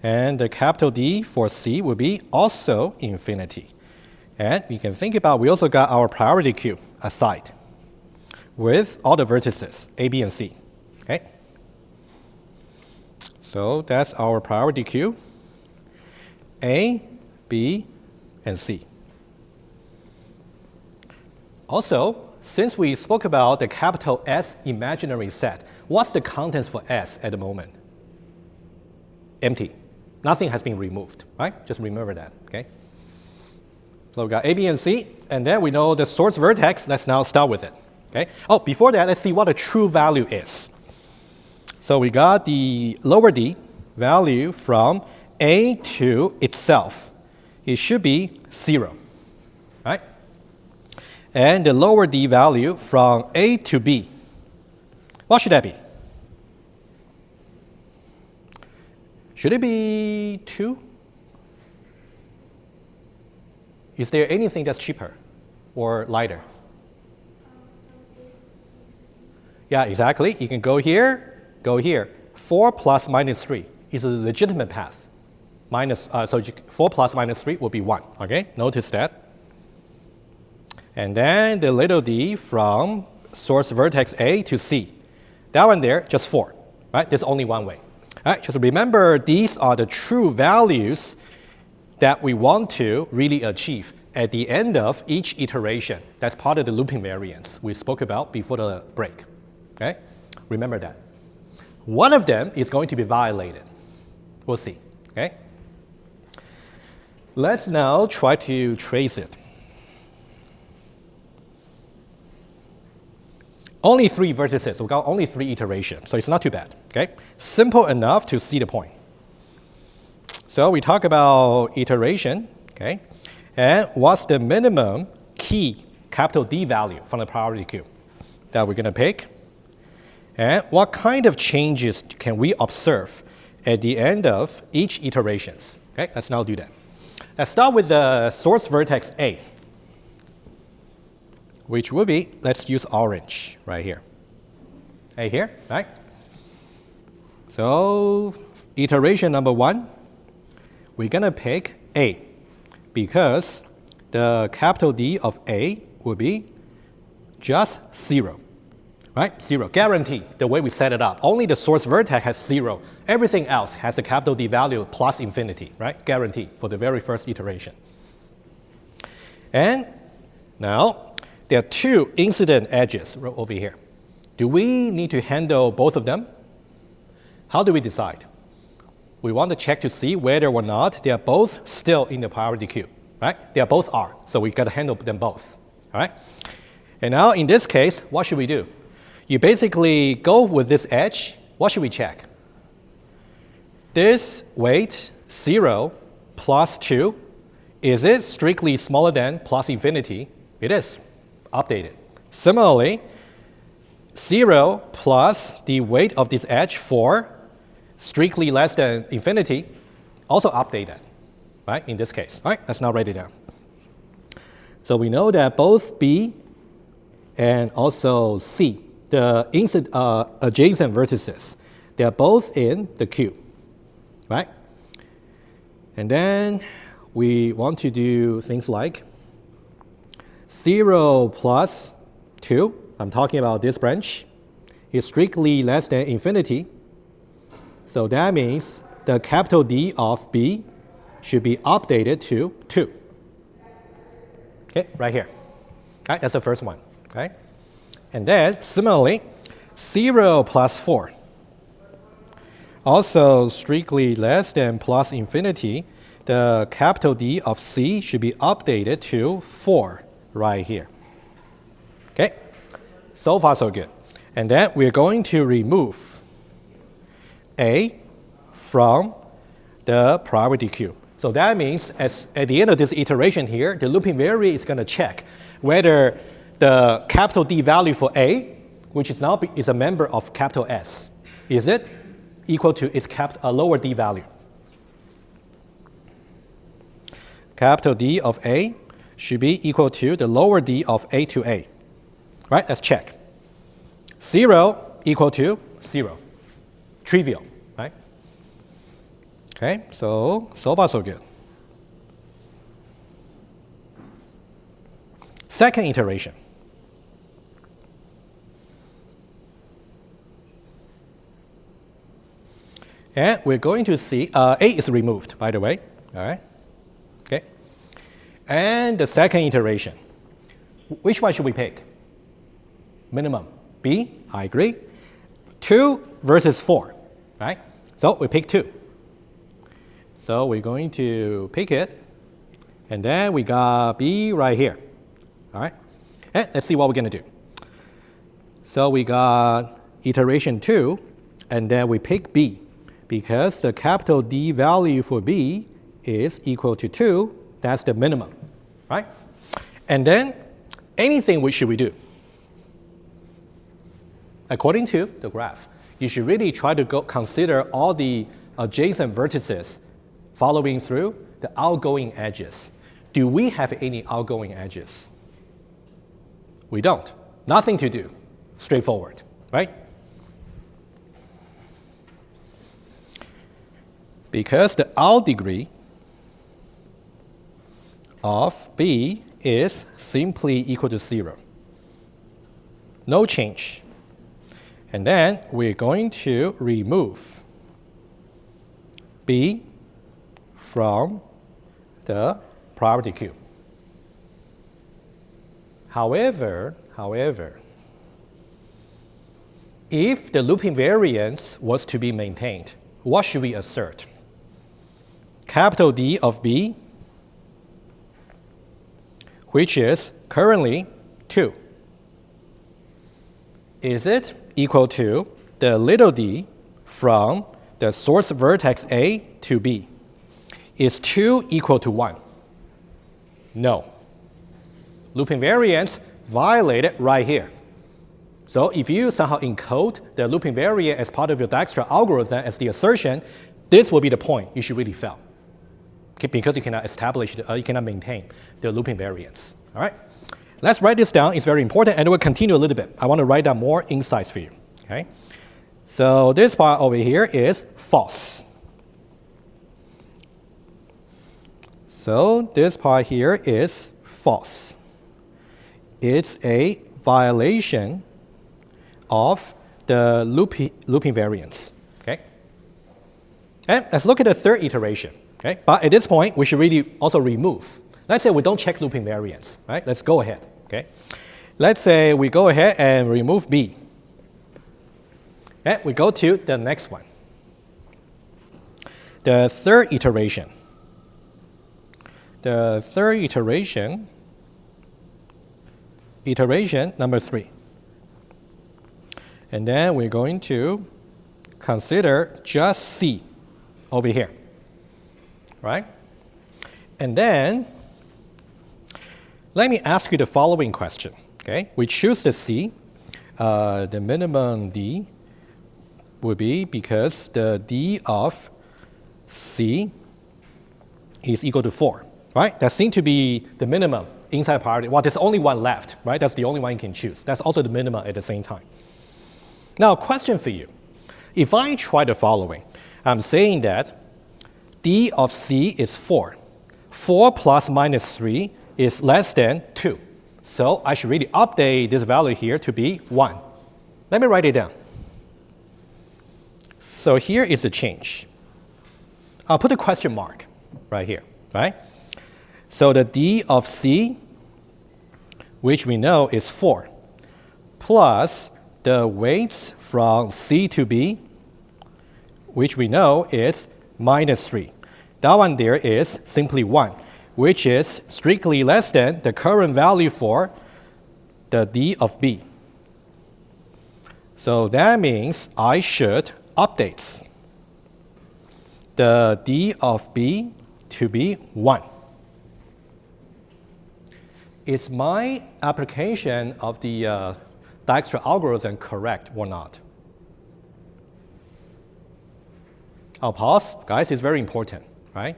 And the capital D for C will be also infinity. And you can think about, we also got our priority queue aside with all the vertices, A, B, and C. Okay? So that's our priority queue. A, B, and C. Also, since we spoke about the capital S imaginary set, what's the contents for S at the moment? Empty. Nothing has been removed, right? Just remember that, okay? So we got A, B, and C, and then we know the source vertex. Let's now start with it, okay? Oh, before that, let's see what the true value is. So we got the lower D value from A to itself. It should be 0, right? And the lower D value from A to B, what should that be? Should it be 2? Is there anything that's cheaper or lighter? Yeah, exactly. You can go here, go here. 4 plus minus 3 is a legitimate path. So 4 plus minus 3 will be 1. Okay, notice that. And then the little d from source vertex A to C. That one there, just 4. Right? There's only one way. All right, just remember these are the true values that we want to really achieve at the end of each iteration. That's part of the looping variance we spoke about before the break. Okay? Remember that. One of them is going to be violated. We'll see. Okay? Let's now try to trace it. Only 3 vertices. We've got only 3 iterations, so it's not too bad. Okay? Simple enough to see the point. So we talk about iteration, okay? And what's the minimum key capital D value from the priority queue that we're going to pick? And what kind of changes can we observe at the end of each iterations? Okay, let's now do that. Let's start with the source vertex A, which will be, let's use orange right here. A here, right? So iteration number 1, we're going to pick A because the capital D of A will be just 0, right? 0, guarantee the way we set it up. Only the source vertex has 0. Everything else has the capital D value plus infinity, right? Guarantee for the very first iteration. And now there are 2 incident edges right over here. Do we need to handle both of them? How do we decide? We want to check to see whether or not they are both still in the priority queue, right? They are both are, so we got to handle them both, all right? And now in this case, what should we do? You basically go with this edge. What should we check? This weight 0 plus 2, is it strictly smaller than plus infinity? It is. Updated. Similarly, 0 plus the weight of this edge 4, strictly less than infinity, also updated, right, in this case. All right, let's now write it down. So we know that both B and also C, the adjacent vertices, they are both in the queue, right? And then we want to do things like 0 plus 2, I'm talking about this branch, is strictly less than infinity. So that means the capital D of B should be updated to 2. Okay, right here. Right, that's the first one. Okay? And then similarly, 0 plus 4. Also strictly less than plus infinity, the capital D of C should be updated to 4 right here. Okay? So far so good. And then we're going to remove A from the priority queue. So that means at the end of this iteration here, the looping variable is going to check whether the capital D value for A, which is now is a member of capital S, is it equal to its lower D value? Capital D of A should be equal to the lower D of A to A. Right? Let's check. 0 equal to 0. Trivial, right? Okay, so far so good. Second iteration. And we're going to see, A is removed, by the way, all right? Okay. And the second iteration, which one should we pick? Minimum. B, I agree. 2 versus 4, right? So we pick 2. So we're going to pick it, and then we got B right here, all right? And let's see what we're going to do. So we got iteration 2, and then we pick B, because the capital D value for B is equal to 2. That's the minimum, right? And then anything which should we do? According to the graph, you should really try to consider all the adjacent vertices following through the outgoing edges. Do we have any outgoing edges? We don't. Nothing to do. Straightforward, right? Because the out degree of B is simply equal to 0. No change. And then we're going to remove B from the priority queue. However, if the looping variance was to be maintained, what should we assert? Capital D of B, which is currently 2. Is it equal to the little d from the source vertex A to B? Is 2 equal to 1? No. Looping variance violated right here. So if you somehow encode the looping variance as part of your Dijkstra algorithm as the assertion, this will be the point you should really fail, because you cannot establish, you cannot maintain the looping variance. All right? Let's write this down. It's very important, and we'll continue a little bit. I want to write down more insights for you. Okay? So this part over here is false. So this part here is false. It's a violation of the looping variance. Okay? And let's look at the third iteration. Okay? But at this point, we should really also remove. Let's say we don't check looping variance. Right? Let's go ahead. Okay? Let's say we go ahead and remove B. Okay? We go to the next one. The third iteration. The third iteration number 3. And then we're going to consider just C over here, right? And then let me ask you the following question, okay? We choose the C. The minimum D would be because the D of C is equal to 4, right? That seems to be the minimum inside priority. Well, there's only one left, right? That's the only one you can choose. That's also the minimum at the same time. Now, question for you. If I try the following, I'm saying that D of C is 4. 4 plus minus 3 is less than 2. So I should really update this value here to be 1. Let me write it down. So here is the change. I'll put a question mark right here, right? So the D of C, which we know is 4, plus the weights from C to B, which we know is minus 3. That one there is simply 1, which is strictly less than the current value for the D of B. So that means I should update the D of B to be 1. Is my application of the Dijkstra algorithm correct or not? I'll pause. Guys, it's very important, right?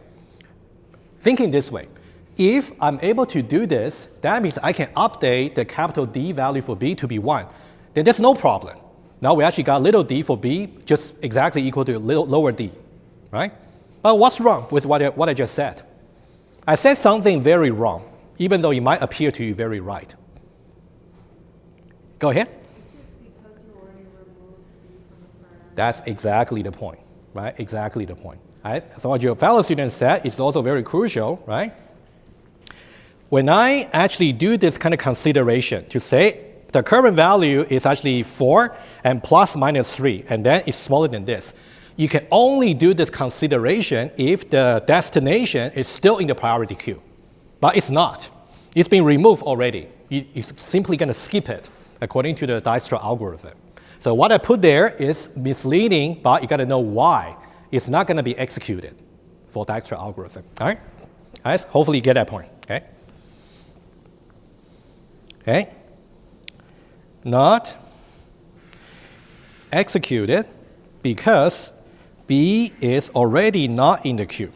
Thinking this way, if I'm able to do this, that means I can update the capital D value for B to be 1. Then there's no problem. Now we actually got little d for B just exactly equal to lower d, right? But what's wrong with what I just said? I said something very wrong, even though it might appear to you very right. Go ahead. Is it because you already removed B from the parameter? That's exactly the point, right? Exactly the point. Right? So what your fellow student said is also very crucial, right? When I actually do this kind of consideration to say the current value is actually 4 and plus minus 3, and then it's smaller than this, you can only do this consideration if the destination is still in the priority queue. But it's not. It's been removed already. It's simply going to skip it according to the Dijkstra algorithm. So what I put there is misleading, but you got to know why. It's not going to be executed for Dijkstra algorithm. All right? Guys, hopefully you get that point. Okay? Okay? Not executed because B is already not in the queue.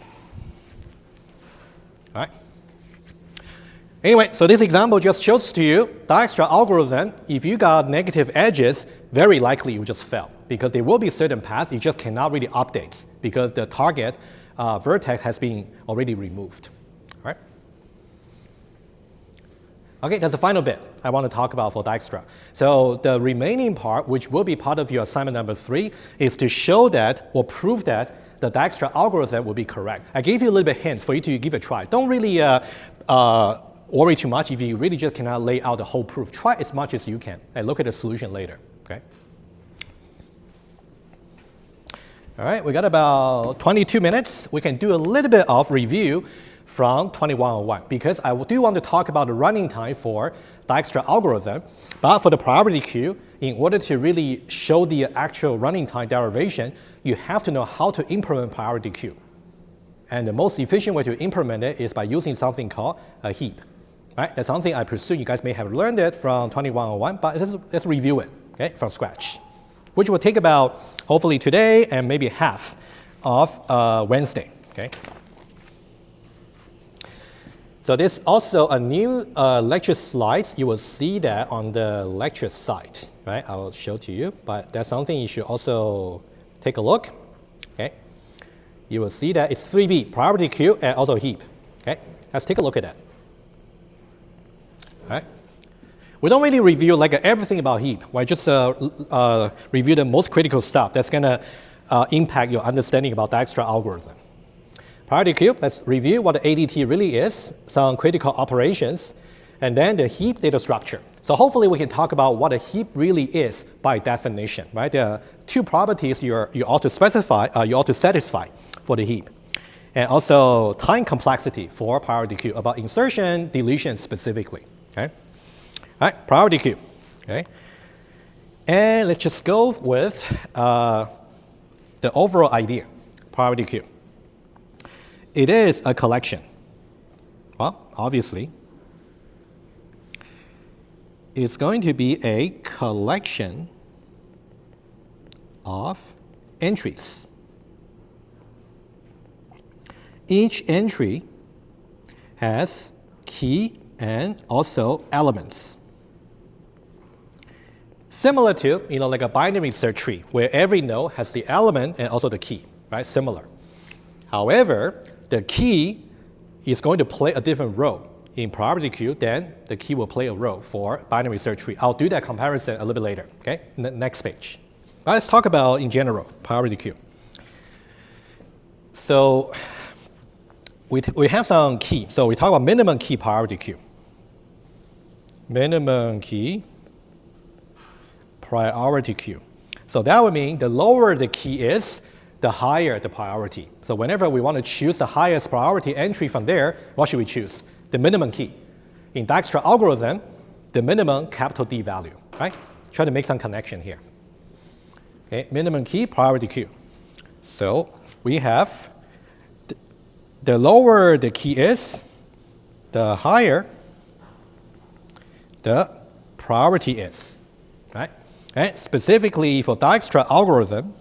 All right? Anyway, so this example just shows to you Dijkstra algorithm, if you got negative edges, very likely you just fail because there will be certain paths you just cannot really update because the target vertex has been already removed. All right? Okay, that's the final bit I want to talk about for Dijkstra. So the remaining part, which will be part of your assignment number 3, is to show that or prove that the Dijkstra algorithm will be correct. I gave you a little bit hints for you to give it a try. Don't really worry too much if you really just cannot lay out the whole proof. Try as much as you can and look at the solution later. Okay? All right, we got about 22 minutes. We can do a little bit of review from 2101 because I do want to talk about the running time for Dijkstra algorithm. But for the priority queue, in order to really show the actual running time derivation, you have to know how to implement priority queue. And the most efficient way to implement it is by using something called a heap. Right? That's something I presume you guys may have learned it from 2101, but let's review it, okay, from scratch, which will take about, hopefully today and maybe half of Wednesday. Okay? So there's also a new lecture slides. You will see that on the lecture site, right? I will show to you, but that's something you should also take a look. Okay? You will see that it's 3B, priority queue and also heap. Okay, let's take a look at that. All right. We don't really review like everything about heap. We just review the most critical stuff that's going to impact your understanding about Dijkstra algorithm. Priority queue, let's review what the ADT really is, some critical operations, and then the heap data structure. So hopefully we can talk about what a heap really is by definition, right? There are two properties you ought to specify, you ought to satisfy for the heap. And also time complexity for priority queue about insertion, deletion specifically, okay? All right, priority queue, okay? And let's just go with the overall idea, priority queue. It is a collection. Well, obviously, it's going to be a collection of entries. Each entry has key and also elements. Similar to, like a binary search tree, where every node has the element and also the key, right? Similar. However, the key is going to play a different role in priority queue than the key will play a role for binary search tree. I'll do that comparison a little bit later, okay? Next page. Now let's talk about, in general, priority queue. So we have some key. So we talk about minimum key priority queue. Minimum key priority queue. So that would mean the lower the key is, the higher the priority. So whenever we want to choose the highest priority entry from there, what should we choose? The minimum key. In Dijkstra algorithm, the minimum capital D value, right? Try to make some connection here. Okay, minimum key priority queue. So we have the lower the key is, the higher the priority is, right? And specifically for Dijkstra algorithm,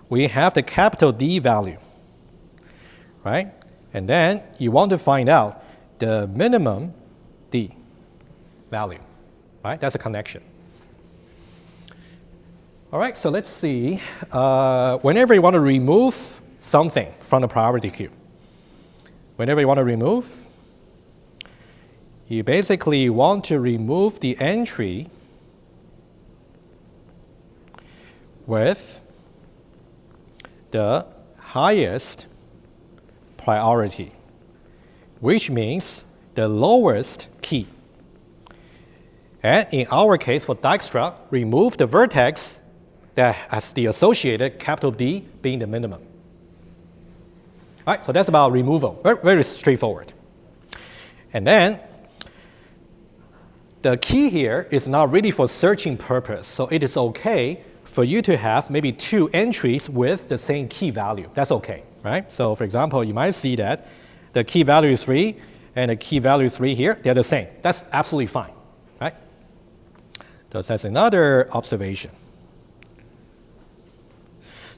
we have the capital D value, right? And then you want to find out the minimum D value, right? That's a connection. All right, so let's see. Whenever you want to remove something from the priority queue, whenever you want to remove, you basically want to remove the entry with the highest priority, which means the lowest key. And in our case, for Dijkstra, remove the vertex that has the associated capital D being the minimum. All right, so that's about removal. Very, very straightforward. And then the key here is not really for searching purpose. So it is okay for you to have maybe two entries with the same key value. That's okay, right? So for example, you might see that the key value 3 and the key value 3 here, they're the same. That's absolutely fine, right? So that's another observation.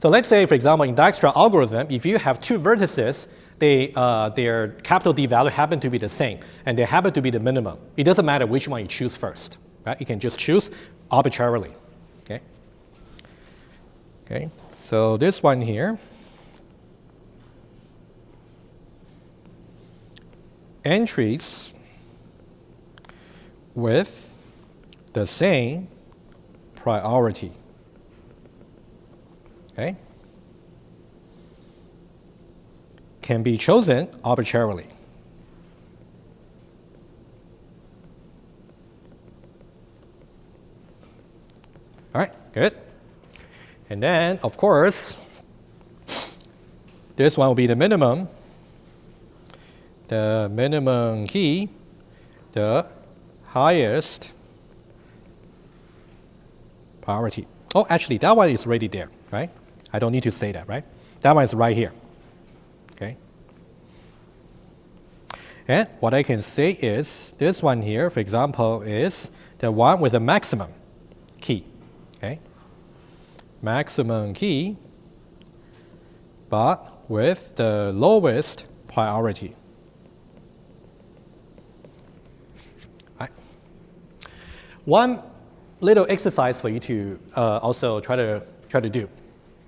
So let's say, for example, in Dijkstra algorithm, if you have two vertices, their capital D value happen to be the same, and they happen to be the minimum. It doesn't matter which one you choose first, right? You can just choose arbitrarily, okay? Okay, so this one here, entries with the same priority, okay, can be chosen arbitrarily. All right, good. And then, of course, this one will be the minimum key, the highest priority. Oh, actually, that one is already there, right? I don't need to say that, right? That one is right here, okay? And what I can say is this one here, for example, is the one with the maximum key, okay? Maximum key, but with the lowest priority. All right. One little exercise for you to also try to do,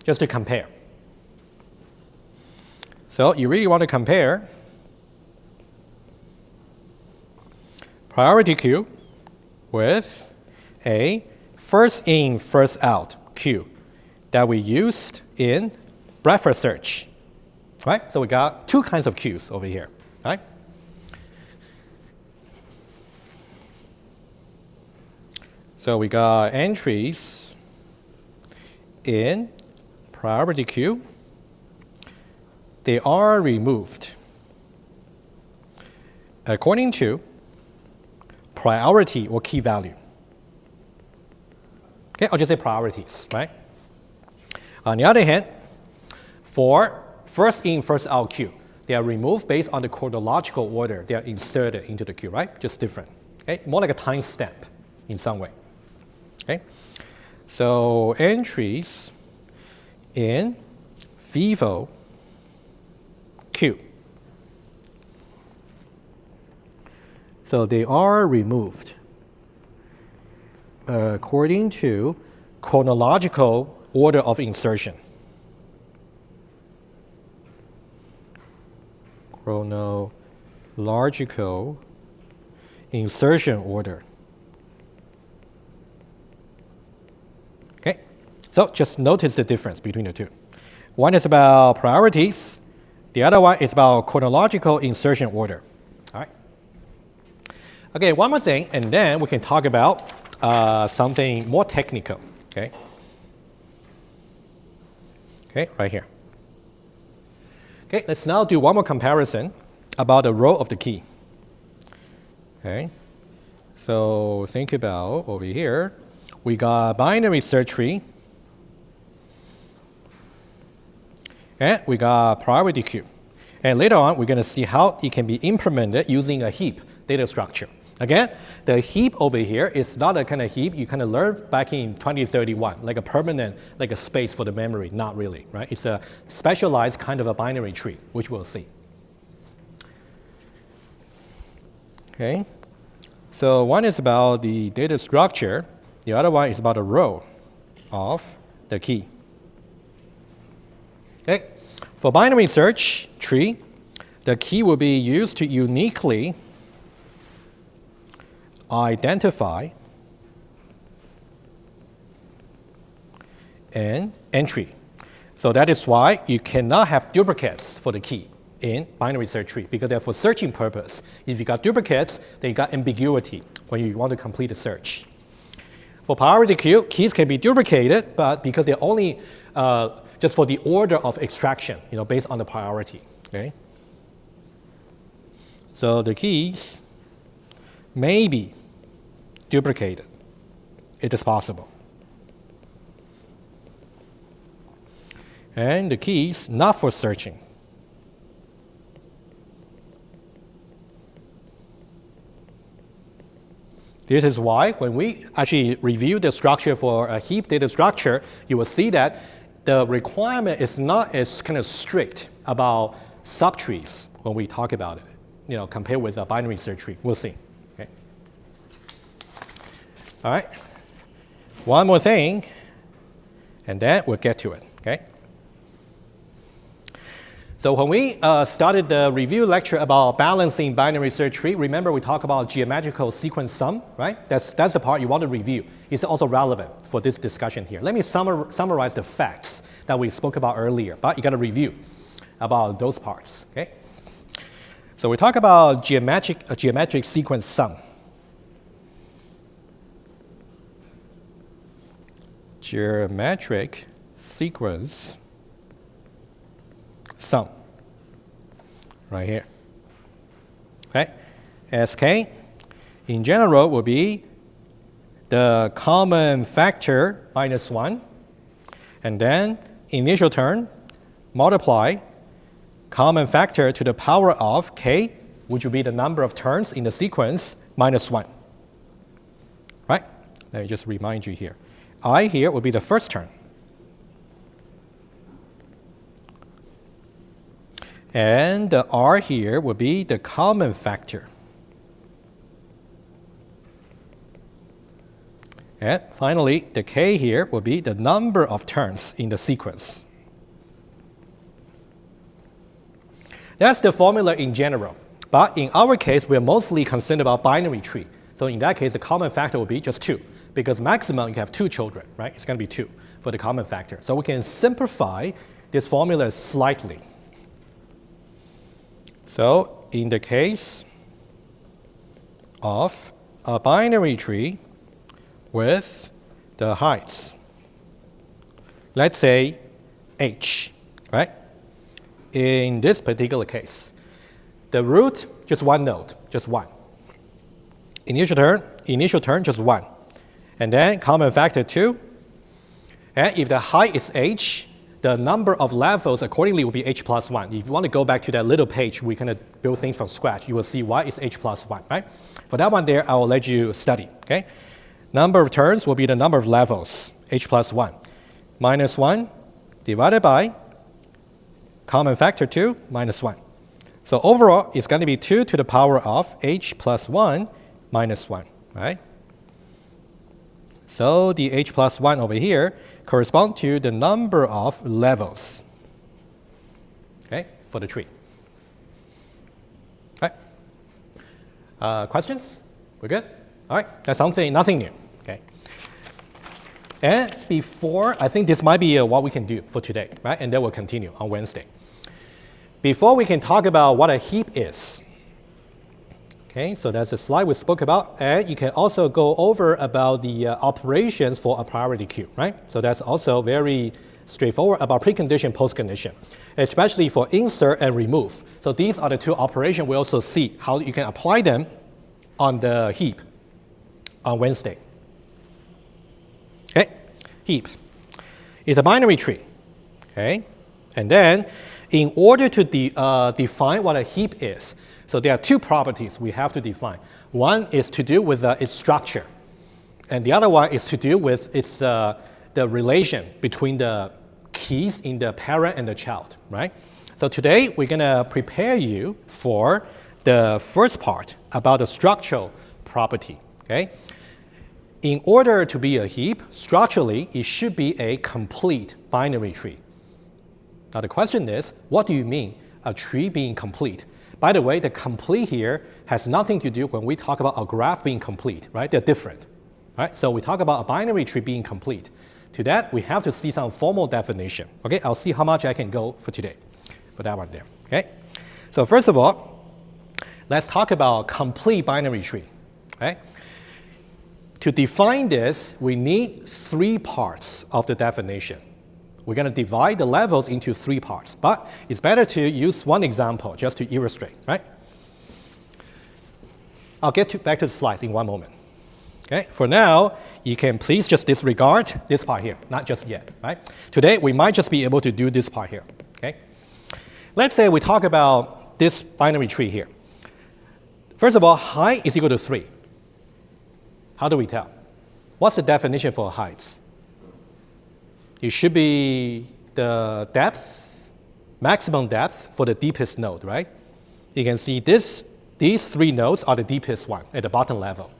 just to compare. So you really want to compare priority queue with a first in, first out queue that we used in breadth-first search. Right? So we got two kinds of queues over here. Right? So we got entries in priority queue. They are removed according to priority or key value. Okay, I'll just say priorities, right? On the other hand, for first in, first out queue, they are removed based on the chronological order they are inserted into the queue, right? Just different. Okay, more like a timestamp in some way. Okay, so entries in Vivo queue. So they are removed according to chronological order of insertion. Chronological insertion order. Okay, so just notice the difference between the two. One is about priorities. The other one is about chronological insertion order. All right. Okay, one more thing, and then we can talk about something more technical. Okay. Okay, right here. Okay, let's now do one more comparison about the role of the key. Okay. So think about over here, we got binary search tree, and we got priority queue. And later on, we're going to see how it can be implemented using a heap data structure. Again, the heap over here is not a kind of heap you kind of learned back in 2031, like a permanent, like a space for the memory. Not really, right? It's a specialized kind of a binary tree, which we'll see. Okay, so one is about the data structure. The other one is about the role of the key. Okay, for binary search tree, the key will be used to uniquely identify an entry. So that is why you cannot have duplicates for the key in binary search tree, because they're for searching purpose. If you got duplicates, then you got ambiguity when you want to complete a search. For priority queue, keys can be duplicated, but because they're only just for the order of extraction, based on the priority. Okay. So the keys may be duplicated. It is possible. And the keys not for searching. This is why when we actually review the structure for a heap data structure, you will see that the requirement is not as kind of strict about subtrees when we talk about it, compared with a binary search tree. We'll see. Okay. All right. One more thing, and then we'll get to it. Okay. So when we started the review lecture about balancing binary search tree, remember we talked about geometrical sequence sum, right? That's the part you want to review. It's also relevant for this discussion here. Let me summarize the facts that we spoke about earlier, but you got to review about those parts, okay? So we talk about geometric sequence sum. Geometric sequence sum, right here. Okay, SK in general will be the common factor minus 1, and then initial term multiply common factor to the power of k, which will be the number of turns in the sequence, minus 1. Right? Let me just remind you here. I here will be the first term. And the R here will be the common factor. And finally, the K here will be the number of turns in the sequence. That's the formula in general. But in our case, we're mostly concerned about binary tree. So in that case, the common factor will be just 2. Because maximum, you have 2 children, right? It's going to be 2 for the common factor. So we can simplify this formula slightly. So in the case of a binary tree with the heights, let's say h, right? In this particular case, the root, just one node, just 1. Initial term, just 1. And then common factor 2. And if the height is h, the number of levels accordingly will be h plus 1. If you want to go back to that little page, we kind of build things from scratch. You will see why it's h plus 1, right? For that one there, I will let you study, okay? Number of turns will be the number of levels, h plus 1. Minus 1 divided by common factor 2 minus 1. So overall, it's going to be 2 to the power of h plus 1 minus 1, right? So the h plus 1 over here corresponds to the number of levels, okay, for the tree. All right. Questions? We're good? All right. That's nothing new. Okay. And before, I think this might be what we can do for today, right? And then we'll continue on Wednesday. Before we can talk about what a heap is, okay, so that's the slide we spoke about, and you can also go over about the operations for a priority queue, right? So that's also very straightforward about precondition, postcondition, especially for insert and remove. So these are the 2 operations we also see how you can apply them on the heap on Wednesday. Okay, heap is a binary tree, okay? And then in order to define what a heap is, so there are 2 properties we have to define. One is to do with its structure, and the other one is to do with its the relation between the keys in the parent and the child, right? So today we're going to prepare you for the first part about the structural property, okay? In order to be a heap, structurally, it should be a complete binary tree. Now the question is, what do you mean a tree being complete? By the way, the complete here has nothing to do when we talk about a graph being complete, right? They're different, right? So we talk about a binary tree being complete. To that, we have to see some formal definition. Okay, I'll see how much I can go for today, for that one there, okay? So first of all, let's talk about complete binary tree, okay? To define this, we need 3 parts of the definition. We're going to divide the levels into 3 parts, but it's better to use one example just to illustrate, right? I'll get back to the slides in one moment. Okay, for now, you can please just disregard this part here, not just yet, right? Today, we might just be able to do this part here, okay? Let's say we talk about this binary tree here. First of all, height is equal to 3. How do we tell? What's the definition for heights? It should be the depth, maximum depth for the deepest node, right? You can see these 3 nodes are the deepest one at the bottom level.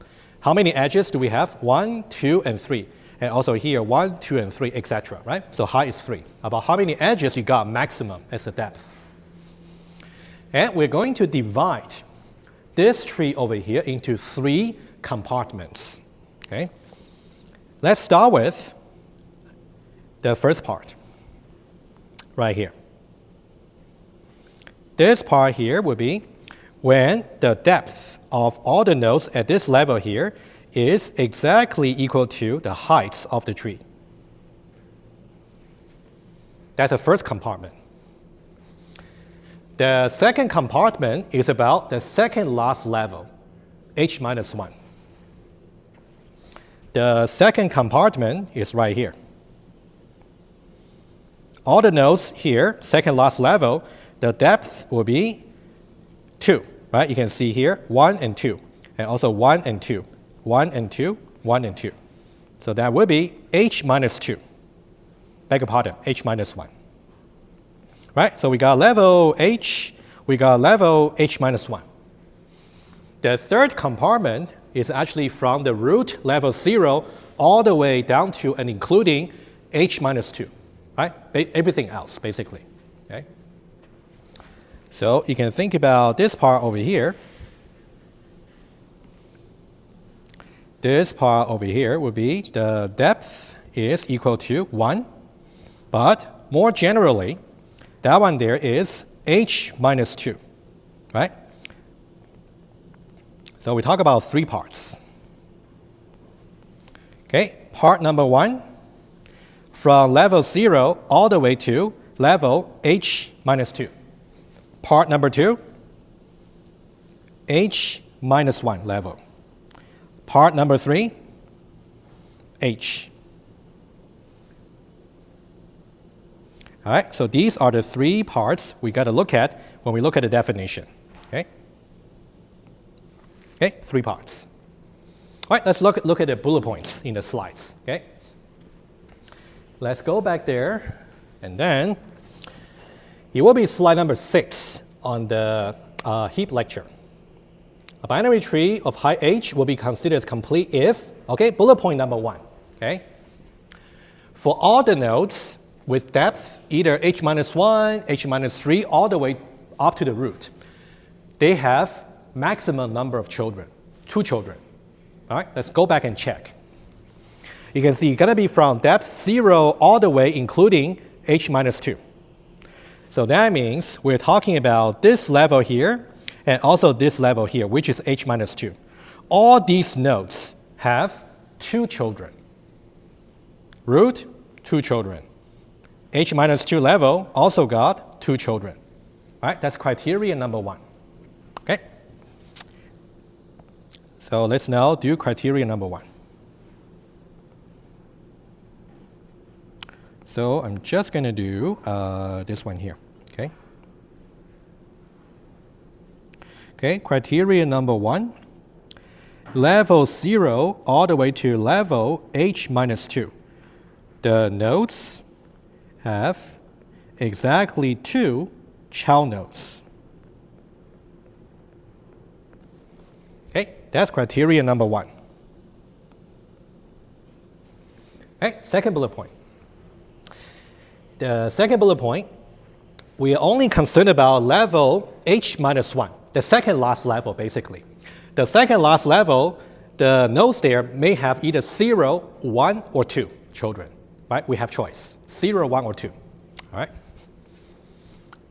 How many edges do we have? 1, 2, and 3. And also here, 1, 2, and 3, etc., right? So height is 3. About how many edges you got maximum as the depth. And we're going to divide this tree over here into 3 compartments, okay? Let's start with the first part, right here. This part here will be when the depth of all the nodes at this level here is exactly equal to the heights of the tree. That's the first compartment. The second compartment is about the second last level, h minus 1. The second compartment is right here. All the nodes here, second last level, the depth will be 2, right? You can see here 1 and 2, and also 1 and 2, 1 and 2, 1 and 2. So that will be h minus 2. Beg your pardon, h minus 1. Right? So we got level h, we got level h minus 1. The third compartment is actually from the root level 0 all the way down to and including h minus 2. Right? Everything else, basically. Okay? So you can think about this part over here. This part over here would be the depth is equal to 1, but more generally, that one there is h minus 2, right? So we talk about 3 parts. Okay, part number 1, from level 0 all the way to level h minus 2. Part number 2, h minus 1 level. Part number 3, h. All right, so these are the 3 parts we got to look at when we look at the definition. Okay, 3 parts. All right, let's look at the bullet points in the slides. Okay, let's go back there, and then it will be slide number 6 on the heap lecture. A binary tree of height h will be considered as complete if, okay, bullet point number 1, okay? For all the nodes with depth either h minus 1, h minus 3, all the way up to the root, they have maximum number of children, 2 children. All right, let's go back and check. You can see it's going to be from depth 0 all the way including h minus 2. So that means we're talking about this level here and also this level here, which is h minus 2. All these nodes have 2 children. Root, 2 children. H minus 2 level also got 2 children. All right, that's criteria number 1. Okay? So let's now do criteria number 1. So I'm just going to do this one here. Okay? Okay, criteria number 1. Level 0 all the way to level h minus 2. The nodes have exactly 2 child nodes. Okay, that's criteria number 1. Okay, second bullet point. The second bullet point, we are only concerned about level h minus 1, the second last level basically. The second last level, the nodes there may have either 0, 1, or 2 children. Right? We have choice, 0, 1, or 2. All right?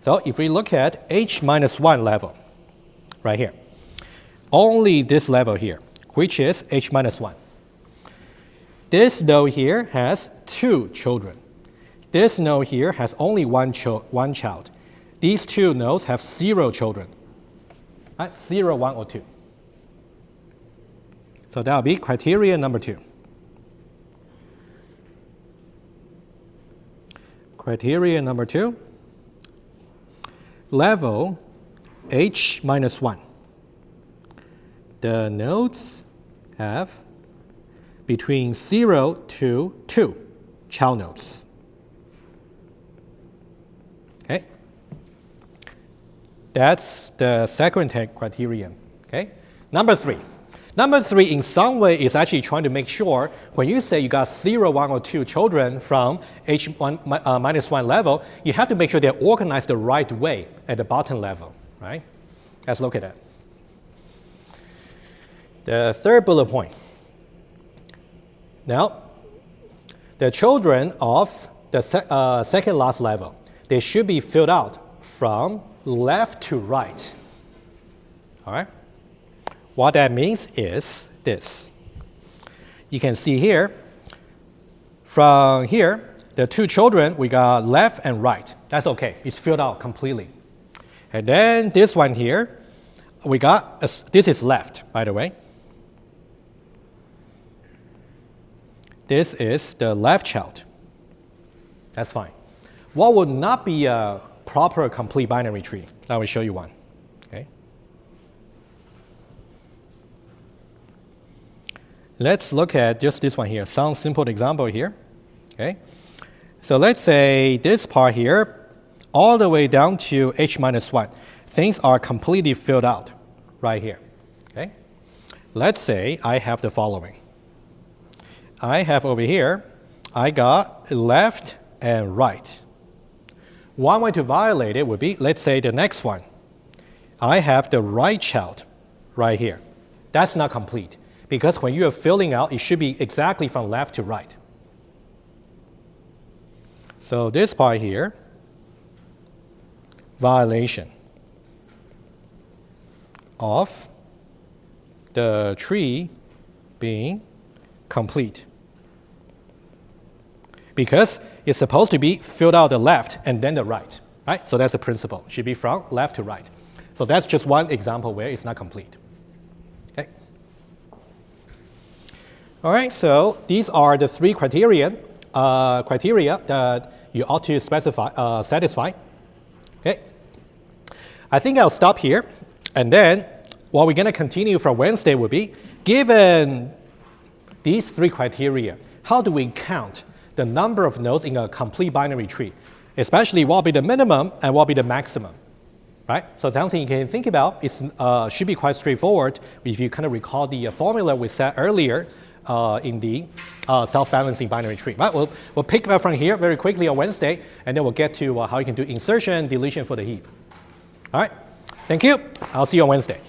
So if we look at h minus 1 level, right here, only this level here, which is h minus 1. This node here has 2 children. This node here has only one child. These 2 nodes have 0 children. Right? 0, 1, or 2. So that will be criteria number 2. Criteria number 2, level h minus 1. The nodes have between 0 to 2 child nodes. Okay? That's the second criterion. Okay? Number 3. Number 3 in some way is actually trying to make sure when you say you got 0, 1, or 2 children from h1 minus 1 level, you have to make sure they're organized the right way at the bottom level, right? Let's look at that. The third bullet point. Now, the children of the second last level, they should be filled out from left to right. All right? What that means is this. You can see here, from here, the 2 children, we got left and right. That's okay. It's filled out completely. And then this one here, we got, this is left, by the way. This is the left child. That's fine. What would not be a proper complete binary tree? I will show you one. Okay. Let's look at just this one here. Some simple example here. Okay. So let's say this part here, all the way down to h minus 1. Things are completely filled out right here. Okay. Let's say I have the following. I have over here, I got left and right. One way to violate it would be, let's say the next one, I have the right child right here. That's not complete because when you are filling out, it should be exactly from left to right. So this part here, violation of the tree being complete. Because it's supposed to be filled out the left and then the right, right? So that's the principle. It should be from left to right. So that's just one example where it's not complete. Okay. All right, so these are the three criteria that you ought to satisfy. Okay. I think I'll stop here, and then what we're going to continue from Wednesday will be, given these three criteria, how do we count the number of nodes in a complete binary tree? Especially what will be the minimum and what will be the maximum, right? So something you can think about. It should be quite straightforward if you kind of recall the formula we said earlier in the self-balancing binary tree. Right? We'll pick up from here very quickly on Wednesday, and then we'll get to how you can do insertion, deletion for the heap. All right, thank you. I'll see you on Wednesday.